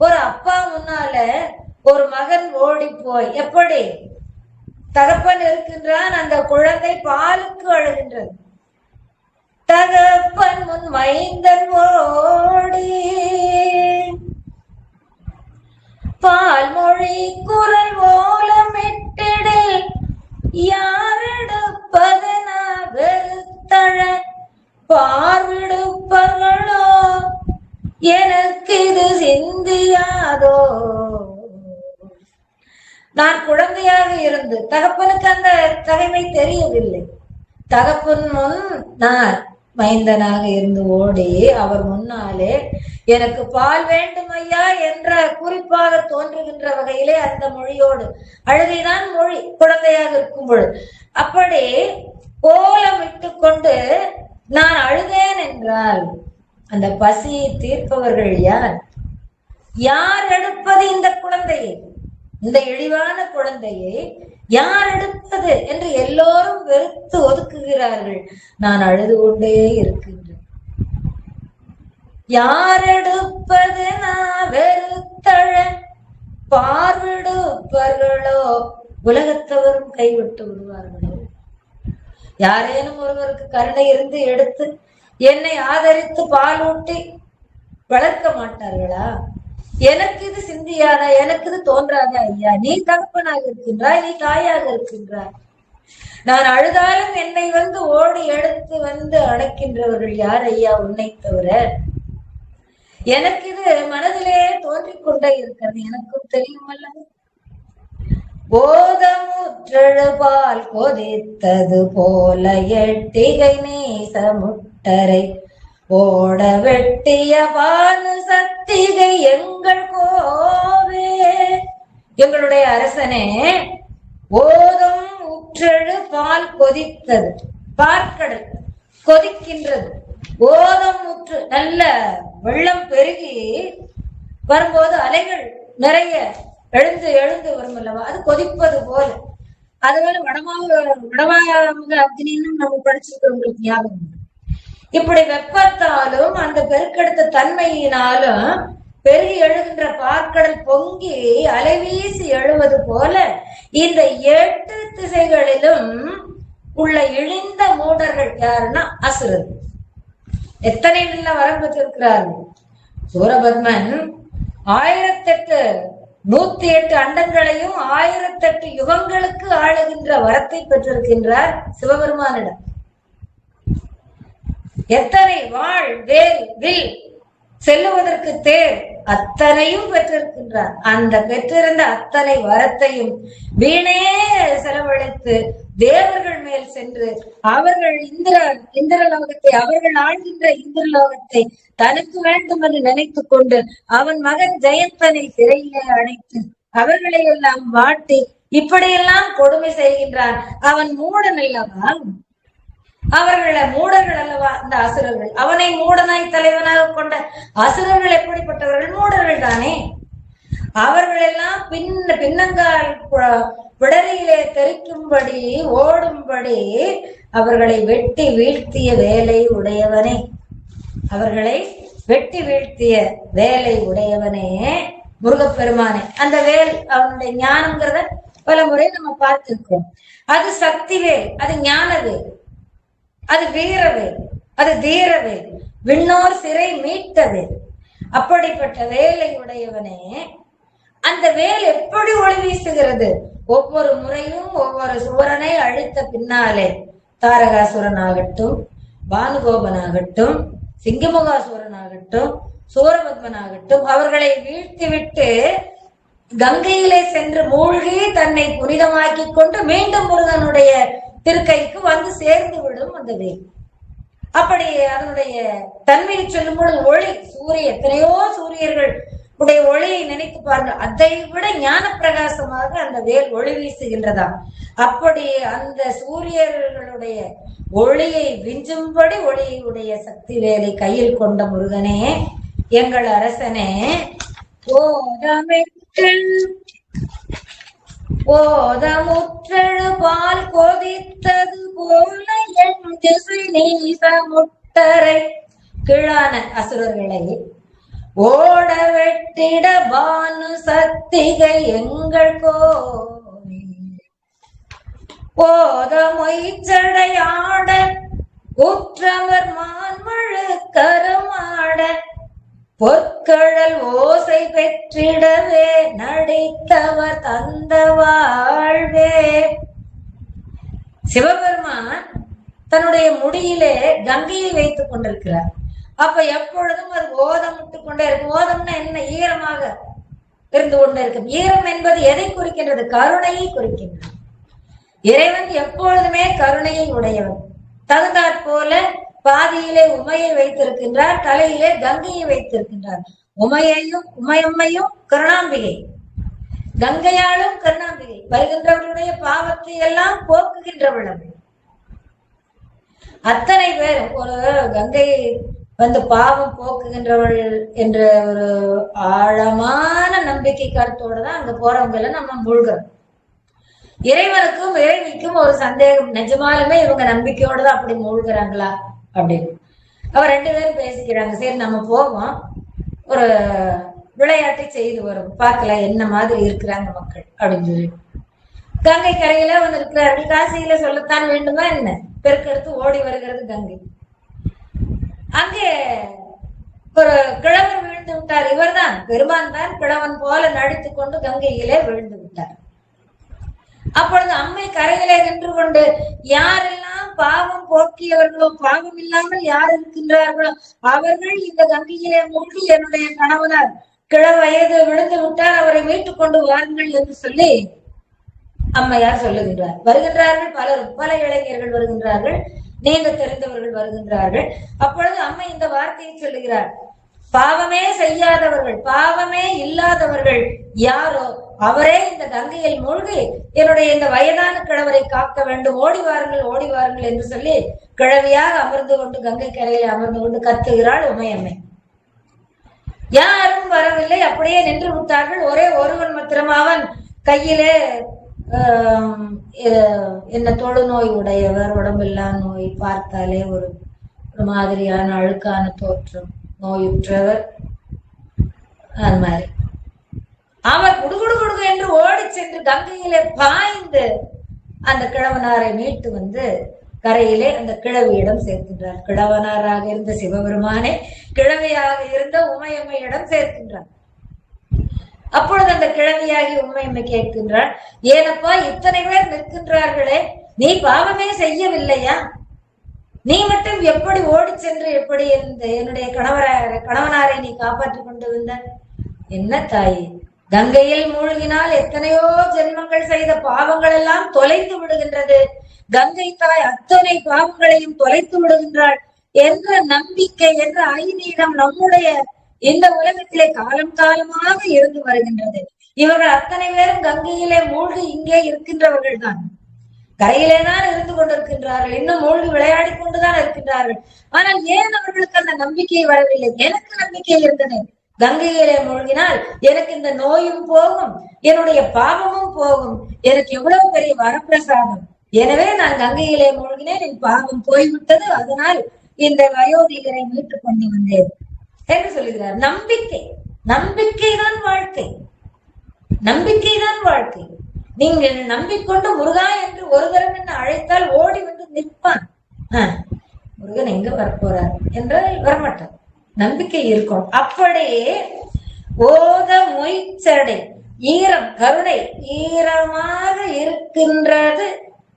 ஒரு அப்பா முன்னால ஒரு மகன் ஓடி போய், எப்படி தகப்பன் இருக்கின்றான், அந்த குழந்தை பாலுக்கு அழுகின்றது. தகப்பன் முன் மைந்தன் ஓடி பால்மொழி குரல் ஓலமிட்டிடில் யாரெடுப்பதன வெறுத்தழ பார்விடுப்பவர்களோ எனக்கு இது சிந்தியாதோ. நான் குழந்தையாக இருந்து தகப்பனுக்கு அந்த தகைமை தெரியவில்லை. தகப்பன் முன் நான் மைந்தனாக இருந்து ஓடி அவர் முன்னாலே எனக்கு பால் வேண்டும் ஐயா என்ற குறிப்பாக தோன்றுகின்ற வகையிலே அந்த மொழியோடு, அழுகைதான் மொழி குழந்தையாக இருக்கும் பொழுது, அப்படி கோலமிட்டு கொண்டு நான் அழுதேன் என்றால் அந்த பசியை தீர்ப்பவர்கள் யார்? யார் எடுப்பது இந்த குழந்தையை, இந்த இழிவான குழந்தையை யார் எடுப்பது என்று எல்லோரும் வெறுத்து ஒதுக்குகிறார்கள். நான் அழுது கொண்டே இருக்கின்றேன். யார் எடுப்பது நான் வெறுத்தழ பார்விடுப்பவர்களோ, உலகத்தவரும் கைவிட்டு விடுவார்களோ. யாரேனும் ஒருவருக்கு கருணை இருந்து எடுத்து என்னை ஆதரித்து பாலூட்டி வளர்க்க மாட்டார்களா? எனக்கு இது சிந்தியாதா, எனக்கு இது தோன்றாதா ஐயா? நீ தகப்பனாக இருக்கின்றாய், நீ தாயாக இருக்கின்றாய். நான் அழுதாலும் என்னை வந்து ஓடி எடுத்து வந்து அணைக்கின்றவர்கள் யார் ஐயா உன்னை தவிர? எனக்கு இது மனதிலே தோன்றிக் கொண்டே இருக்கிறது, எனக்கும் தெரியும் அல்லது. போதமுற்றழுபால் கொதித்தது போல எட்டிகை நேச முட்டரை ஓட வெட்டிய பானு சத்திகை எங்கள் கோவே. எங்களுடைய அரசனே, ஓதம் உற்றழு பால் கொதித்தது, பார்க்கடல் கொதிக்கின்றது. ஓதம் உற்று நல்ல வெள்ளம் பெருகி வரும்போது அலைகள் நிறைய எழுந்து எழுந்து வரும் அல்லவா, அது கொதிப்பது போல. அதுவேளை வடமாக அக்னின்னு நம்ம படிச்சிருக்கிறவங்களுக்கு ஞாபகம். இப்படி வெப்பத்தாலும் அந்த பெருக்கெடுத்த தன்மையினாலும் பெருகி எழுகின்ற பார்க்கடல் பொங்கி அலைவீசி எழுவது போல இந்த 8 திசைகளிலும் உள்ள இழிந்த மூடர்கள் யாருன்னா அசுரர். எத்தனை நல்ல வரம் பெற்றிருக்கிறார்கள். சூரபத்மன் 1008 108 அண்டங்களையும் 1008 யுகங்களுக்கு ஆளுகின்ற வரத்தை பெற்றிருக்கின்றார் சிவபெருமானிடம். எத்தனை வாழ் வேல் வில் செல்லுவதற்கு தேர் அத்தனையும் பெற்றிருக்கின்றார். அந்த பெற்றிருந்த அத்தனை வரத்தையும் வீணே செலவழித்து தேவர்கள் மேல் சென்று அவர்கள் இந்திரலோகத்தை, அவர்கள் ஆழ்கின்ற இந்திரலோகத்தை தனக்கு வேண்டும் என்று நினைத்துக் கொண்டு அவன் மகன் ஜெயந்தனை சிறையிலே அடைத்து அவர்களை எல்லாம் வாட்டி இப்படியெல்லாம் கொடுமை செய்கின்றான். அவன் மூடன் அல்லவா, அவர்களை மூடர்கள் அல்லவா இந்த அசுரர்கள். அவனை மூடனாய் தலைவனாக கொண்ட அசுரர்கள் எப்படிப்பட்டவர்கள்? மூடர்கள் தானே. அவர்கள் எல்லாம் பின்னங்கால் பிடரியிலே தெரிக்கும்படி ஓடும்படி அவர்களை வெட்டி வீழ்த்திய வேலை உடையவனே, அவர்களை வெட்டி வீழ்த்திய வேலை உடையவனே முருகப்பெருமானே. அந்த வேல் அவனுடைய ஞானம்ங்கிறத பல முறை நம்ம பார்த்திருக்கோம். அது சக்தி வேல், அது ஞான வேல், அது வீரவேல், அது தீரவேல், விண்ணோர் சிறை மீட்டவேல். அப்படிப்பட்ட வேலை உடையவனே, அந்த வேல் எப்படி ஒளி வீசுகிறது? ஒவ்வொரு முறையும் ஒவ்வொரு சுவரனை அழித்த பின்னாலே தாரகாசுரனாகட்டும், பானுகோபனாகட்டும், சிங்கமுகாசுரனாகட்டும், சூரபத்மனாகட்டும் அவர்களை வீழ்த்திவிட்டு கங்கையிலே சென்று மூழ்கி தன்னை புனிதமாக்கி கொண்டு மீண்டும் முருகனுடைய திருக்கைக்கு வந்து சேர்ந்து விடும் அந்த வேல். அப்படி அதனுடைய தன்மையை சொல்லும் பொழுது ஒளி, சூரிய எத்தனையோ சூரியர்கள் உடைய ஒளியை நினைத்து பாருங்கள், அதை விட ஞான பிரகாசமாக அந்த வேல் ஒளி வீசுகின்றதா. அப்படி அந்த சூரியர்களுடைய ஒளியை விஞ்சும்படி ஒளியுடைய சக்தி வேலை கையில் கொண்ட முருகனே, எங்கள் அரசனே, ஓதமுற்றழு பால் கொதித்தது போல என் திசை நீச முட்டரை கீழான அசுரர்களை ஓட வெட்டிட பானு சத்திகை எங்கள் கோவே. ஓத மொய்ச்சடையாட உற்றவர் மான்மழு கருமாட பொற்கழல் ஓசை பெற்றிடவே நடித்தவர் தந்த வாழ்வே. சிவபெருமான் தன்னுடைய முடியிலே கங்கையை வைத்துக் கொண்டிருக்கிறார். அப்ப எப்பொழுதும் அது ஓதமிட்டு கொண்டே இருக்கும். ஓதம்னா என்ன? ஈரமாக இருந்து கொண்டே இருக்கும். ஈரம் என்பது எதை குறிக்கின்றது? கருணையை குறிக்கின்றது. இறைவன் எப்பொழுதுமே கருணையை உடையவன். தகுந்தாற் போல பாதியிலே உமையை வைத்திருக்கின்றார், தலையிலே கங்கையை வைத்திருக்கின்றார். உமையம்மையும் கருணாம்பிகை, கங்கையாலும் கருணாம்பிகை. வருகின்றவர்களுடைய பாவத்தை எல்லாம் போக்குகின்றவள். அத்தனை பேரும் ஒரு கங்கை வந்து பாவம் போக்குகின்றவள் என்ற ஒரு ஆழமான நம்பிக்கை கருத்தோடு தான் அங்க போறவங்க எல்லாம் நம்ம மூழ்கிறோம். இறைவனுக்கும் இறைவிக்கும் ஒரு சந்தேகம், நிஜமாலுமே இவங்க நம்பிக்கையோடு தான் அப்படி மூழ்கிறாங்களா அப்படின்னு. அவர் 2 பேரும் பேசிக்கிறாங்க. சரி நம்ம போவோம், ஒரு விளையாட்டை செய்து வரும், பார்க்கலாம் என்ன மாதிரி இருக்கிறாங்க மக்கள் அப்படின்னு சொல்லி கங்கை கரையில வந்து இருக்கிறார்கள். காசியில சொல்லத்தான் வேண்டுமா என்ன? பெருக்கெடுத்து ஓடி வருகிறது கங்கை. அங்கே ஒரு கிழவர் விழுந்து விட்டார். இவர்தான் பெருமான் தான் கிழவன் போல நடித்துக் கொண்டு கங்கையிலே விழுந்து விட்டார். அப்பொழுது அம்மை கரையிலே நின்று கொண்டு யாரெல்லாம் பாவம் போக்கியவர்களோ, பாவம் இல்லாமல் யார் இருக்கின்றார்களோ அவர்கள் இந்த கங்கையிலே மூழ்கி என்னுடைய கணவனார் கிழ வயது விழுந்து விட்டார், அவரை மீட்டுக் கொண்டு வாருங்கள் என்று சொல்லி அம்மையார் சொல்லுகின்றார். வருகின்றார்கள் பல இளைஞர்கள் வருகின்றார்கள், நீங்க தெரிந்தவர்கள் வருகின்றார்கள். அப்பொழுது அம்மை இந்த வார்த்தையை சொல்லுகிறார், பாவமே செய்யாதவர்கள், பாவமே இல்லாதவர்கள் யாரோ அவரே இந்த கங்கையில் மூழ்கி என்னுடைய இந்த வயதான கிழவரை காக்க வேண்டும், ஓடி வாருங்கள் என்று சொல்லி கிழவியாக அமர்ந்து கொண்டு கங்கை கரையில் அமர்ந்து கொண்டு கத்துகிறாள் உமையம்மை. யாரும் வரவில்லை, அப்படியே நின்று விட்டார்கள். ஒரே ஒருவன் மாத்திரம், அவன் கையிலே என்ன தொழுநோய் உடையவர், உடம்பெல்லா நோய், பார்த்தாலே ஒரு மாதிரியான அழுக்கான தோற்றம், நோயுற்றவர். அது மாதிரி அவர் குடுகுடு என்று ஓடி சென்று கங்கையிலே பாய்ந்து அந்த கிழவனாரை மீட்டு வந்து கரையிலே அந்த கிழவியிடம் சேர்க்கின்றார். கிழவனாராக இருந்த சிவபெருமானை கிழவியாக இருந்த உமையம்மையிடம் சேர்க்கின்றார். அப்பொழுது அந்த கிழவியாகி உமையம்மை கேட்கின்றாள், ஏனப்பா இத்தனை பேர் நிற்கின்றார்களே, நீ பாவமே செய்யவில்லையா? நீ மட்டும் எப்படி ஓடி சென்று எப்படி என்னுடைய கணவனாரை நீ காப்பாற்றிக் கொண்டு வந்த? என்ன தாயே, கங்கையில் மூழ்கினால் எத்தனையோ ஜென்மங்கள் செய்த பாவங்கள் எல்லாம் தொலைத்து விடுகின்றது, கங்கை தாய் அத்தனை பாவங்களையும் தொலைத்து விடுகின்றாள் என்ற நம்பிக்கை, என்ற ஐதீகம் நம்முடைய இந்த உலகத்திலே காலம் காலமாக இருந்து வருகின்றது. இவர்கள் அத்தனை பேரும் கங்கையிலே மூழ்கி இங்கே இருக்கின்றவர்கள் தான், கரையிலே தான் இருந்து கொண்டிருக்கின்றார்கள், இன்னும் மூழ்கி விளையாடி கொண்டுதான் இருக்கின்றார்கள். ஆனால் ஏன் அவர்களுக்கு அந்த நம்பிக்கை வரவில்லை? எனக்கு நம்பிக்கை இருந்தது, கங்கையிலே மூழ்கினால் எனக்கு இந்த நோயும் போகும், என்னுடைய பாவமும் போகும், எனக்கு எவ்வளவு பெரிய வரப்பிரசாதம். எனவே நான் கங்கையிலே மூழ்கினேன், என் பாவம் போய்விட்டது, அதனால் இந்த வயோதிகரை மீட்டுக் கொண்டு வந்தேன் என்று சொல்லுகிறார். நம்பிக்கைதான் வாழ்க்கை, நம்பிக்கைதான் வாழ்க்கை. நீங்கள் நம்பிக்கொண்டு முருகா என்று ஒரு தரம் என்ன அழைத்தால் ஓடி வந்து நிற்பான். முருகன் எங்க வரப்போறார் என்றால் வரமாட்டார், நம்பிக்கை இருக்கும். அப்படியே ஓத மொய்ச்சடை ஈரம், கருணை ஈரமாக இருக்கின்றது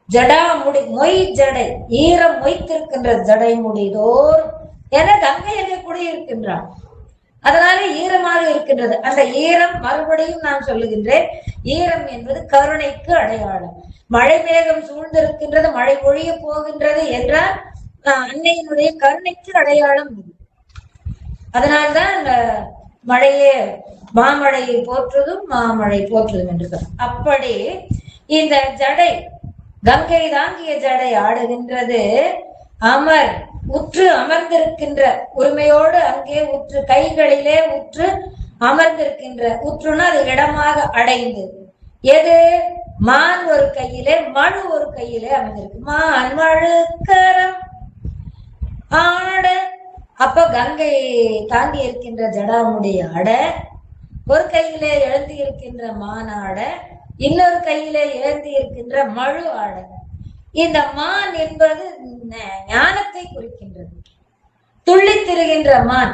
ஜடாமுடி, மொய் ஜடை ஈரம் மொய்த்திருக்கின்றது ஜடை முடிதோறும் என கங்கையிலே குடியிருக்கின்றான். அதனால ஈரமாக இருக்கின்றது. அந்த ஈரம் மறுபடியும் நான் சொல்லுகின்றேன், ஈரம் என்பது கருணைக்கு அடையாளம். மழை மேகம் சூழ்ந்திருக்கின்றது, மழை பொழிய போகின்றது என்றால் அன்னையினுடைய கருணைக்கு அடையாளம் இது. அதனால்தான் மழையே மாமழையை போற்றுதும் மாமழை போற்றுதும் என்று சொல்ல. அப்படி இந்த ஜடை, கங்கை தாங்கிய ஜடை ஆடுகின்றது. அமர் உற்று அமர்ந்திருக்கின்ற உரிமையோடு அங்கே உற்று, கைகளிலே உற்று அமர்ந்திருக்கின்ற, உற்றுனா அது இடமாக அடைந்து, எது மான் ஒரு கையிலே மழு ஒரு கையிலே அமர்ந்திருக்கு. மான் மழுக்கரம் ஆட, அப்ப கங்கை தாண்டி இருக்கின்ற ஜடாமுடி ஆட, ஒரு கையிலே எழுந்தி இருக்கின்ற மானாட, இன்னொரு கையிலே எழுந்தி இருக்கின்ற மழு ஆட. இந்த மான் என்பது ஞானத்தை குறிக்கின்றது, துள்ளி திரிகின்ற மான்.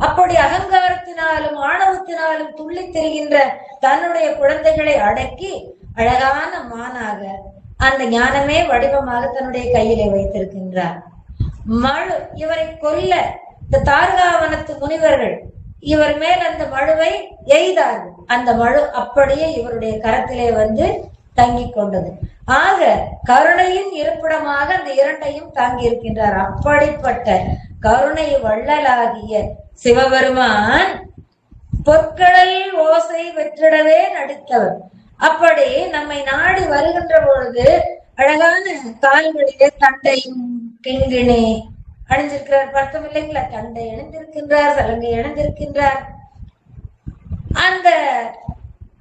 அப்படி அகங்காரத்தினாலும் ஆணவத்தினாலும் துள்ளி திரிகின்ற தன்னுடைய குழந்தைகளை அடக்கி அழகான மானாக அந்த ஞானமே வடிவமாக தன்னுடைய கையிலே வைத்திருக்கின்றார். மழு, இவரை கொல்ல இந்த தார்காவனத்து முனிவர்கள் இவர் மேல் அந்த மழுவை எய்தார்கள். அந்த மழு அப்படியே இவருடைய கரத்திலே வந்து தங்கி கொண்டது. ஆக கருணையின் இருப்பிடமாக அந்த இரண்டையும் தாங்கி இருக்கின்றார். அப்படிப்பட்ட கருணை வள்ளலாகிய சிவபெருமான் பொற்கடல் ஓசை வெற்றிடவே நடித்தவர். அப்படி நம்மை நாடி வருகின்ற பொழுது அழகான கால்களிலே தண்டையும் கிங்கிணி அணிஞ்சிருக்கிறார், பர்த்தம் இல்லைங்களா? தண்டை அணிந்திருக்கின்றார், சலங்கை அணிந்திருக்கின்றார். அந்த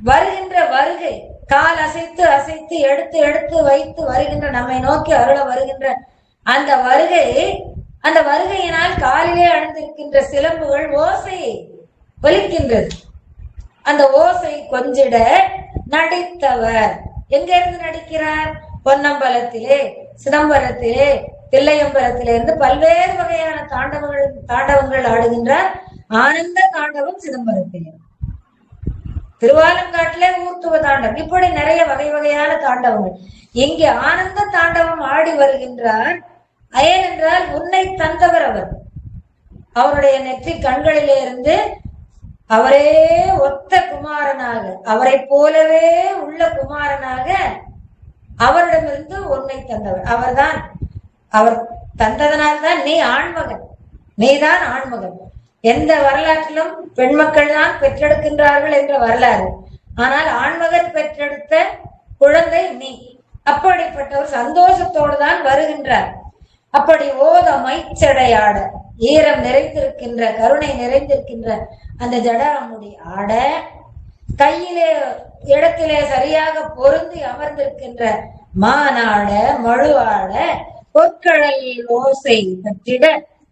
வருகின்ற வருகை, கால் அசைத்து அசைத்து எடுத்து எடுத்து வைத்து வருகின்ற, நம்மை நோக்கி அருள வருகின்ற அந்த வருகை, அந்த வருகையினால் காலிலே அணிந்திருக்கின்ற சிலம்புகள் ஓசை ஒலிக்கின்றது. அந்த ஓசை கொஞ்சிட நடித்தவர் எங்க இருந்து நடிக்கிறார்? பொன்னம்பலத்திலே, சிதம்பரத்திலே, தில்லையம்பலத்திலே இருந்து பல்வேறு வகையான தாண்டவங்கள் ஆடுகின்றார். ஆனந்த தாண்டவம் சிதம்பரத்திலே, திருவாலங்காட்டிலே ஊர்த்துவ தாண்டவம், இப்படி நிறைய வகை வகையான தாண்டவங்கள். இங்கே ஆனந்த தாண்டவம் ஆடி வருகின்றார். ஏனென்றால் உன்னை தந்தவர் அவர். அவருடைய நெற்றி கண்களிலே இருந்து அவரே ஒத்த குமாரனாக, அவரை போலவே உள்ள குமாரனாக அவரிடமிருந்து உன்னை தந்தவர் அவர்தான். அவர் தந்ததனால்தான் நீ ஆண்மகன், நீதான் ஆண்மகன். எந்த வரலாற்றிலும் பெண் மக்கள் தான் பெற்றெடுக்கின்றார்கள் என்ற வரலாறு, ஆனால் ஆண்மகன் பெற்றெடுத்த குழந்தை நீ. அப்படிப்பட்டவர் சந்தோஷத்தோடு தான் வருகின்றார். அப்படி ஓத மைச்சடையாட, ஈரம் நிறைந்திருக்கின்ற, கருணை நிறைந்திருக்கின்ற அந்த ஜடாமுடி ஆட, கையிலே இடத்திலே சரியாக பொருந்தி அமர்ந்திருக்கின்ற மானாட மழுவாட, பொற்கழல் ஓசை கட்டிட,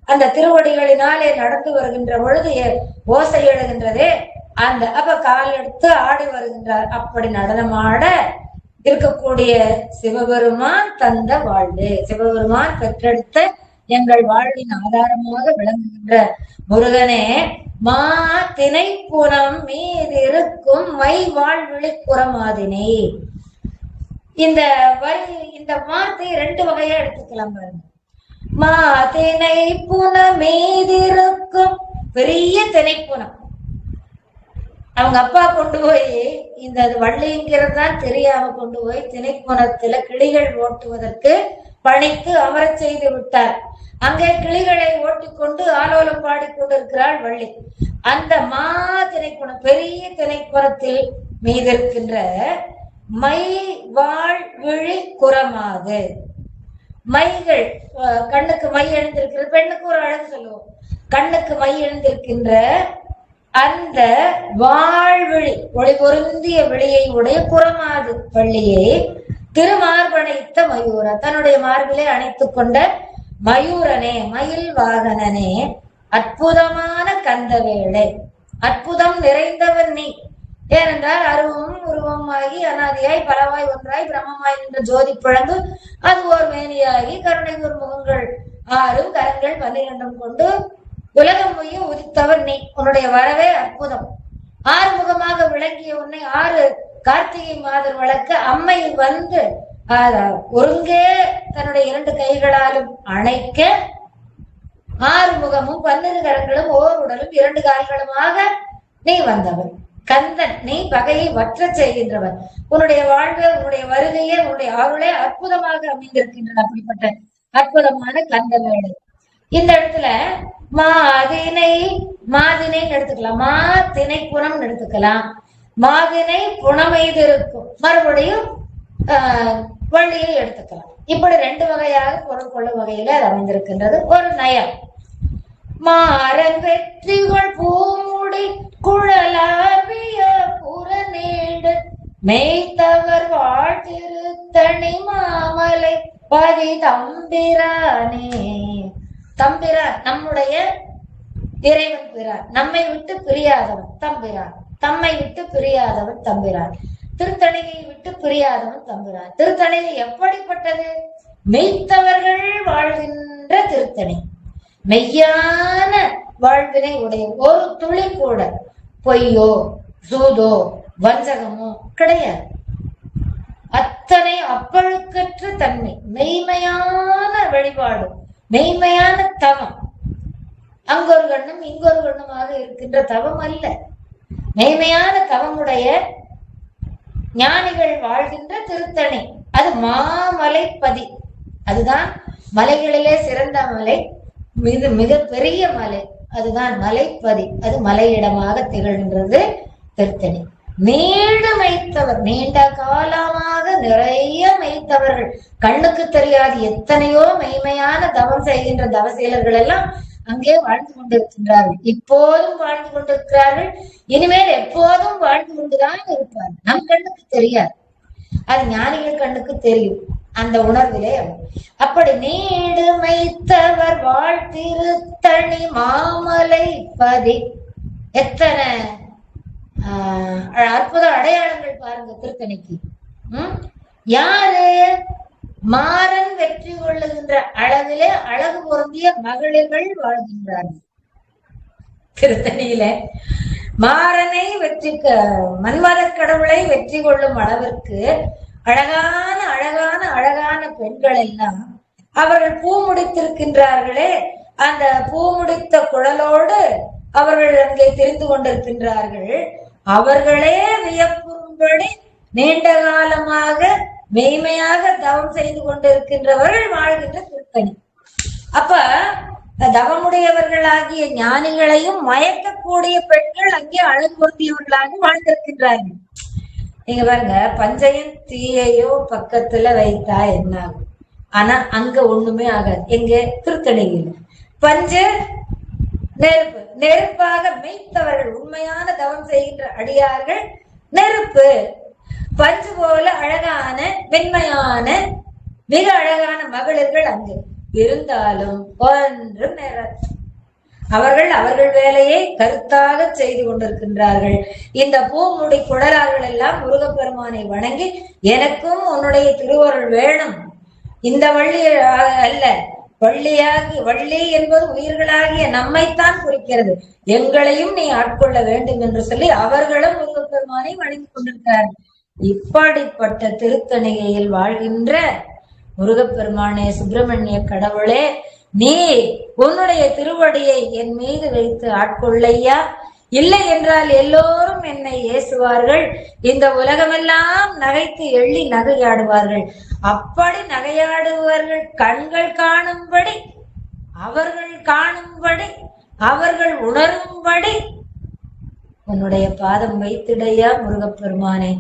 அந்த திருவடிகளினாலே நடந்து வருகின்ற பொழுது ஓசை எழுகின்றதே, அந்த அப்ப கால் எடுத்து ஆடி வருகின்றார். அப்படி நடனமாட இருக்கக்கூடிய சிவபெருமான் தந்த வாழ்வு, சிவபெருமான் பெற்றெடுத்த எங்கள் வாழ்வின் ஆதாரமாக விளங்குகின்ற முருகனே, மா திணை புறம் மீது இருக்கும் மை வாழ்விழி புறமாதினை. இந்த வரி, இந்த வார்த்தை ரெண்டு வகையா எடுத்துக்கலாம் பாருங்க. மா திணை புன மீதிருக்கும், பெரிய திணைப்புனம். அவங்க அப்பா கொண்டு போய் இந்த வள்ளிங்கிறது தான் தெரியாம கொண்டு போய் திணைப்புனத்துல கிளிகள் ஓட்டுவதற்கு பணித்து அமரச் செய்து விட்டார். அங்கே கிளிகளை ஓட்டிக்கொண்டு ஆலோலம் பாடிக்கொண்டிருக்கிறாள் வள்ளி. அந்த மா திணைப்புனம், பெரிய திணைப்புனத்தில் மீது இருக்கின்ற மை வாழ் விழி குறமாது, மைகள், கண்ணுக்கு மை எழுந்திருக்கிறது, பெண்ணுக்கு ஒரு அழகு சொல்லுவோம், கண்ணுக்கு மை எழுந்திருக்கின்ற அந்த வாழ்விழி, ஒளி பொருந்திய விழியை உடைய புறமாது வள்ளியை திருமார்பணைத்த மயூர, தன்னுடைய மார்பிலே அணைத்துக் கொண்ட மயூரனே, மயில் வாகனனே, அற்புதமான கந்தவேளை, அற்புதம் நிறைந்தவன் நீ. ஏனென்றால் அருவமும் உருவமாகி அனாதியாய் பலவாய் ஒன்றாய் பிரம்மமாய் நின்ற ஜோதி பிழந்து அது ஓர் மேனியாகி கருணை ஒரு முகங்கள் 6 கரங்கள் 12 கொண்டு உலகம் மொழிய உதித்தவர் நீ. உன்னுடைய வரவே அற்புதம். 6 முகமாக விளங்கிய உன்னை 6 கார்த்திகை மாதர் வளர்க்க அம்மை வந்து ஒருங்கே தன்னுடைய 2 கைகளாலும் அணைக்க 6 முகமும் 12 கரங்களும் ஓர் உடலும் 2 கால்களுமாக நீ வந்தவர். கந்தன், நீ பகையை வற்ற செய்கின்றவர். உன்னுடைய வாழ்வு, உன்னுடைய வருகையே, உன்னுடைய அருளே அற்புதமாக அமைந்திருக்கின்றன. அப்படிப்பட்ட அற்புதமான கந்த வேலை. இந்த இடத்துல மாதினை, மாதினைன்னு எடுத்துக்கலாம், மா திணை புனம் எடுத்துக்கலாம், மாதினை புனமைது இருக்கும், மறுபடியும் வள்ளியை எடுத்துக்கலாம். இப்படி 2 வகையாக பொருள் கொள்ளும் வகையில அது அமைந்திருக்கின்றது. ஒரு நயம். மாறன் வெற்றிகள் பூமுடி குழலாவிய புறநீடு மெய்த்தவர் வாழ்த்திருத்தணி மாமலை பதி தம்பிரானே. தம்பிரான் நம்முடைய இறைவன் பிரான், நம்மை விட்டு பிரியாதவன் தம்பிரான், தம்மை விட்டு பிரியாதவன் தம்பிரான், திருத்தணியை விட்டு பிரியாதவன் தம்பிரான். திருத்தணி எப்படிப்பட்டது? மெய்த்தவர்கள் வாழ்கின்ற திருத்தணி, மெய்யான வாழ்வினை உடைய, ஒரு துளி கூட பொய்யோ சூதோ வஞ்சகமோ கிடையாது. அத்தனை அப்பழுக்கற்ற தன்மை, மெய்மையான வழிபாடு, மெய்மையான தவம். அங்கொரு கண்ணும் இங்கொரு கண்ணுமாக இருக்கின்ற தவம் அல்ல, மெய்மையான தவமுடைய ஞானிகள் வாழ்கின்ற திருத்தணி. அது மாமலைப்பதி, அதுதான் மலைகளிலே சிறந்த மலை, மிக பெரிய மலை, அதுதான் மலைப்பதி, அது மலையிடமாக திகழ்கின்றது திருத்தணி. நீண்டு மைத்தவர், நீண்ட காலமாக நிறைய மைத்தவர்கள், கண்ணுக்கு தெரியாது எத்தனையோ மெய்மையான தவம் செய்கின்ற தவசீலர்கள் எல்லாம் அங்கே வாழ்ந்து கொண்டிருக்கின்றார்கள். இப்போதும் வாழ்ந்து கொண்டிருக்கிறார்கள், இனிமேல் எப்போதும் வாழ்ந்து கொண்டுதான் இருப்பார்கள். நம் கண்ணுக்கு தெரியாது, அது ஞானிகள் கண்ணுக்கு தெரியும். அந்த உணர்விலே அப்படி நீடு மைத்தவர் வாழ்த்திருத்தணி மாமலை பதி. எத்தனை அற்புத அடையாளங்கள் பாருங்க திருத்தணிக்கு. யாரு? மாறன் வெற்றி கொள்ளுகின்ற அளவிலே அழகு பொருந்திய மகளிர்கள் வாழ்கின்றார்கள். திருத்தணியில மாறனை மன்மத கடவுளை வெற்றி கொள்ளும் அளவிற்கு அழகான அழகான அழகான பெண்கள் எல்லாம் அவர்கள் பூ முடித்திருக்கின்றார்களே, அந்த பூ முடித்த குழலோடு அவர்கள் அங்கே தெரிந்து கொண்டிருக்கின்றார்கள். அவர்களே வியப்பும்படி நீண்ட காலமாக மெய்மையாக தவம் செய்து கொண்டிருக்கின்றவர்கள் வாழ்கின்ற திருத்தணி. அப்ப தவமுடையவர்களாகிய ஞானிகளையும் மயக்கக்கூடிய பெண்கள் அங்கே அழகுறுத்தியவர்களாக வாழ்ந்திருக்கின்றார்கள். நீங்க பாருங்க, பஞ்சையும் தீயையோ பக்கத்துல வைத்தா என்ன ஆகும்? ஆனா அங்க ஒண்ணுமே ஆகாது. எங்க திருத்தணியில் பஞ்சு நெருப்பு, நெருப்பாக மெய்த்தவர்கள், உண்மையான தவம் செய்கின்ற அடியார்கள் நெருப்பு. பஞ்சு போல அழகான மென்மையான மிக அழகான மகளிர்கள் அங்கு இருந்தாலும் ஒன்றும் நேராது. அவர்கள் அவர்கள் வேலையை கருத்தாக செய்து கொண்டிருக்கின்றார்கள். இந்த பூமுடி குழலார்கள் எல்லாம் முருகப்பெருமானை வணங்கி, எனக்கும் உன்னுடைய திருவருள் வேணும், இந்த வள்ளி அல்ல, வள்ளி என்பது உயிர்களாகிய நம்மைத்தான் குறிக்கிறது, எங்களையும் நீ ஆட்கொள்ள வேண்டும் என்று சொல்லி அவர்களும் முருகப்பெருமானை வணங்கி கொண்டிருக்கிறார்கள். இப்படிப்பட்ட திருத்தணிகையில் வாழ்கின்ற முருகப்பெருமானே, சுப்பிரமணிய கடவுளே, நீ உன்னுடைய திருவடியை என் மீது வைத்து ஆட்கொள்ளையா, இல்லை என்றால் எல்லோரும் என்னை ஏசுவார்கள், இந்த உலகமெல்லாம் நகைத்து எள்ளி நகையாடுவார்கள். அப்படி நகையாடுவார்கள் கண்கள் காணும்படி, அவர்கள் காணும்படி, அவர்கள் உணரும்படி உன்னுடைய பாதம் வைத்திடையா முருகப்பெருமானே,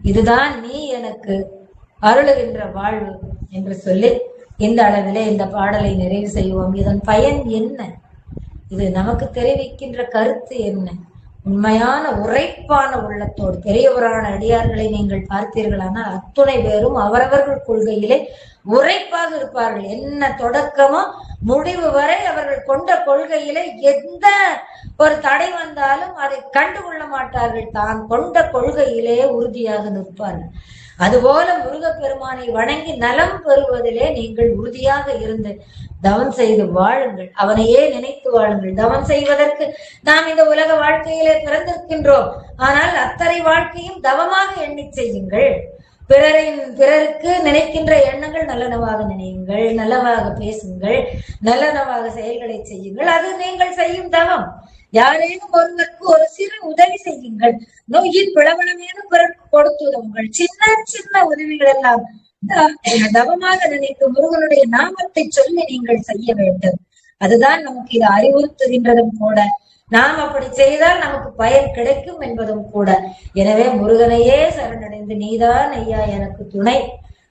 இதுதான் நீ எனக்கு அருளுகின்ற வாழ்வு என்று சொல்லி இந்த அளவிலே இந்த பாடலை நிறைவு செய்வோம். இதன் பயன் என்ன? இது நமக்கு தெரிவிக்கின்ற கருத்து என்ன? உண்மையான உரைப்பான உள்ளத்தோடு பெரியவரான அடியார்களை நீங்கள் பார்த்தீர்களானால் அத்துணை பேரும் அவரவர்கள் கொள்கையிலே உரைப்பாக இருப்பார்கள். என்ன தொடக்கமோ முடிவு வரை அவர்கள் கொண்ட கொள்கையிலே எந்த ஒரு தடை வந்தாலும் அதை கண்டுகொள்ள மாட்டார்கள். தான் கொண்ட கொள்கையிலே உறுதியாக நிற்பார்கள். அதுபோல முருகப்பெருமானை வணங்கி நலம் பெறுவதிலே நீங்கள் உறுதியாக இருந்து தவம் செய்து வாழுங்கள். அவனையே நினைத்து வாழுங்கள். தவம் செய்வதற்கு நாம் இந்த உலக வாழ்க்கையிலே பிறந்திருக்கின்றோம். ஆனால் அத்தனை வாழ்க்கையும் தவமாக எண்ணி செய்யுங்கள். பிறருக்கு நினைக்கின்ற எண்ணங்கள் நல்லனவாக நினையுங்கள், நல்லவாக பேசுங்கள், நல்லனவாக செயல்களை செய்யுங்கள். அது நீங்கள் செய்யும் தவம். யாரேனும் ஒருவருக்கு ஒரு சிறு உதவி செய்யுங்கள். நோயின் பிளவனமேனு பிறருக்கு கொடுத்து உதவுங்கள். சின்ன சின்ன உதவிகள் எல்லாம் தவமாக நினைத்து முருகனுடைய நாமத்தை சொல்லி நீங்கள் செய்ய வேண்டும். அதுதான் நமக்கு இது அறிவுறுத்துகின்றதும் கூட. நாம் அப்படி செய்தால் நமக்கு பயன் கிடைக்கும் என்பதும் கூட. எனவே முருகனையே சரணடைந்து, நீதான் ஐயா எனக்கு துணை,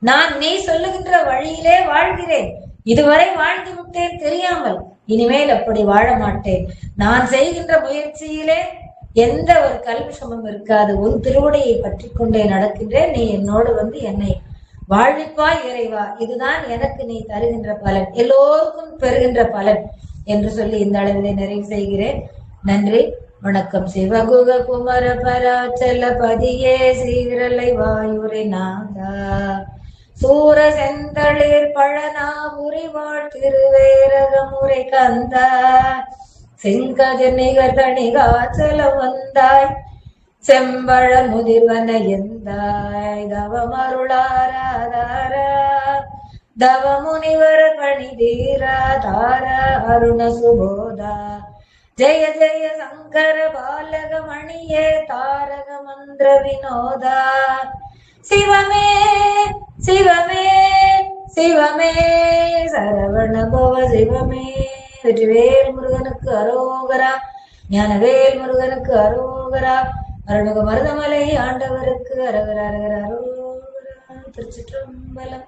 நான் நீ சொல்லுகின்ற வழியிலே வாழ்கிறேன், இதுவரை வாழ்ந்து விட்டேன் தெரியாமல், இனிமேல் அப்படி வாழ மாட்டேன், நான் செய்கின்ற முயற்சியிலே எந்த ஒரு கல்விஷமும் இருக்காது, உன் திருவுடையை பற்றி கொண்டே நடக்கின்றேன், நீ என்னோடு வந்து என்னை வாழ்விப்பாய் இறைவா, இதுதான் எனக்கு நீ தருகின்ற பலன், எல்லோருக்கும் பெறுகின்ற பலன் என்று சொல்லி இந்த அளவிலே நிறைவு செய்கிறேன். நன்றி, வணக்கம். சிவகுக குமர பராச்சல பதியே சீரலை வாயுரை நாதா சூர செந்தளிர் பழனாபுரி வாழ் திருவேரகமுறை கந்தா செங்கஜ நிகர் தணிகாச்சல வந்தாய் செம்பழ முதிர்வன எந்தாய் தவமருளாராதாரா தவமுனிவர் பணிதீரா தாரா அருண சுபோதா ஜெய ஜெய சங்கர பாலக மணியே தாரக மந்திர வினோதா சிவமே சிவமே சிவமே சரவண பவ சிவமே. வெற்றிவேல் முருகனுக்கு அரோகரா, ஞானவேல் முருகனுக்கு அரோகரா, அருள்மிகு மருதமலை ஆண்டவருக்கு அரகர அரகர அரோகரா. திருச்சிற்றம்பலம்.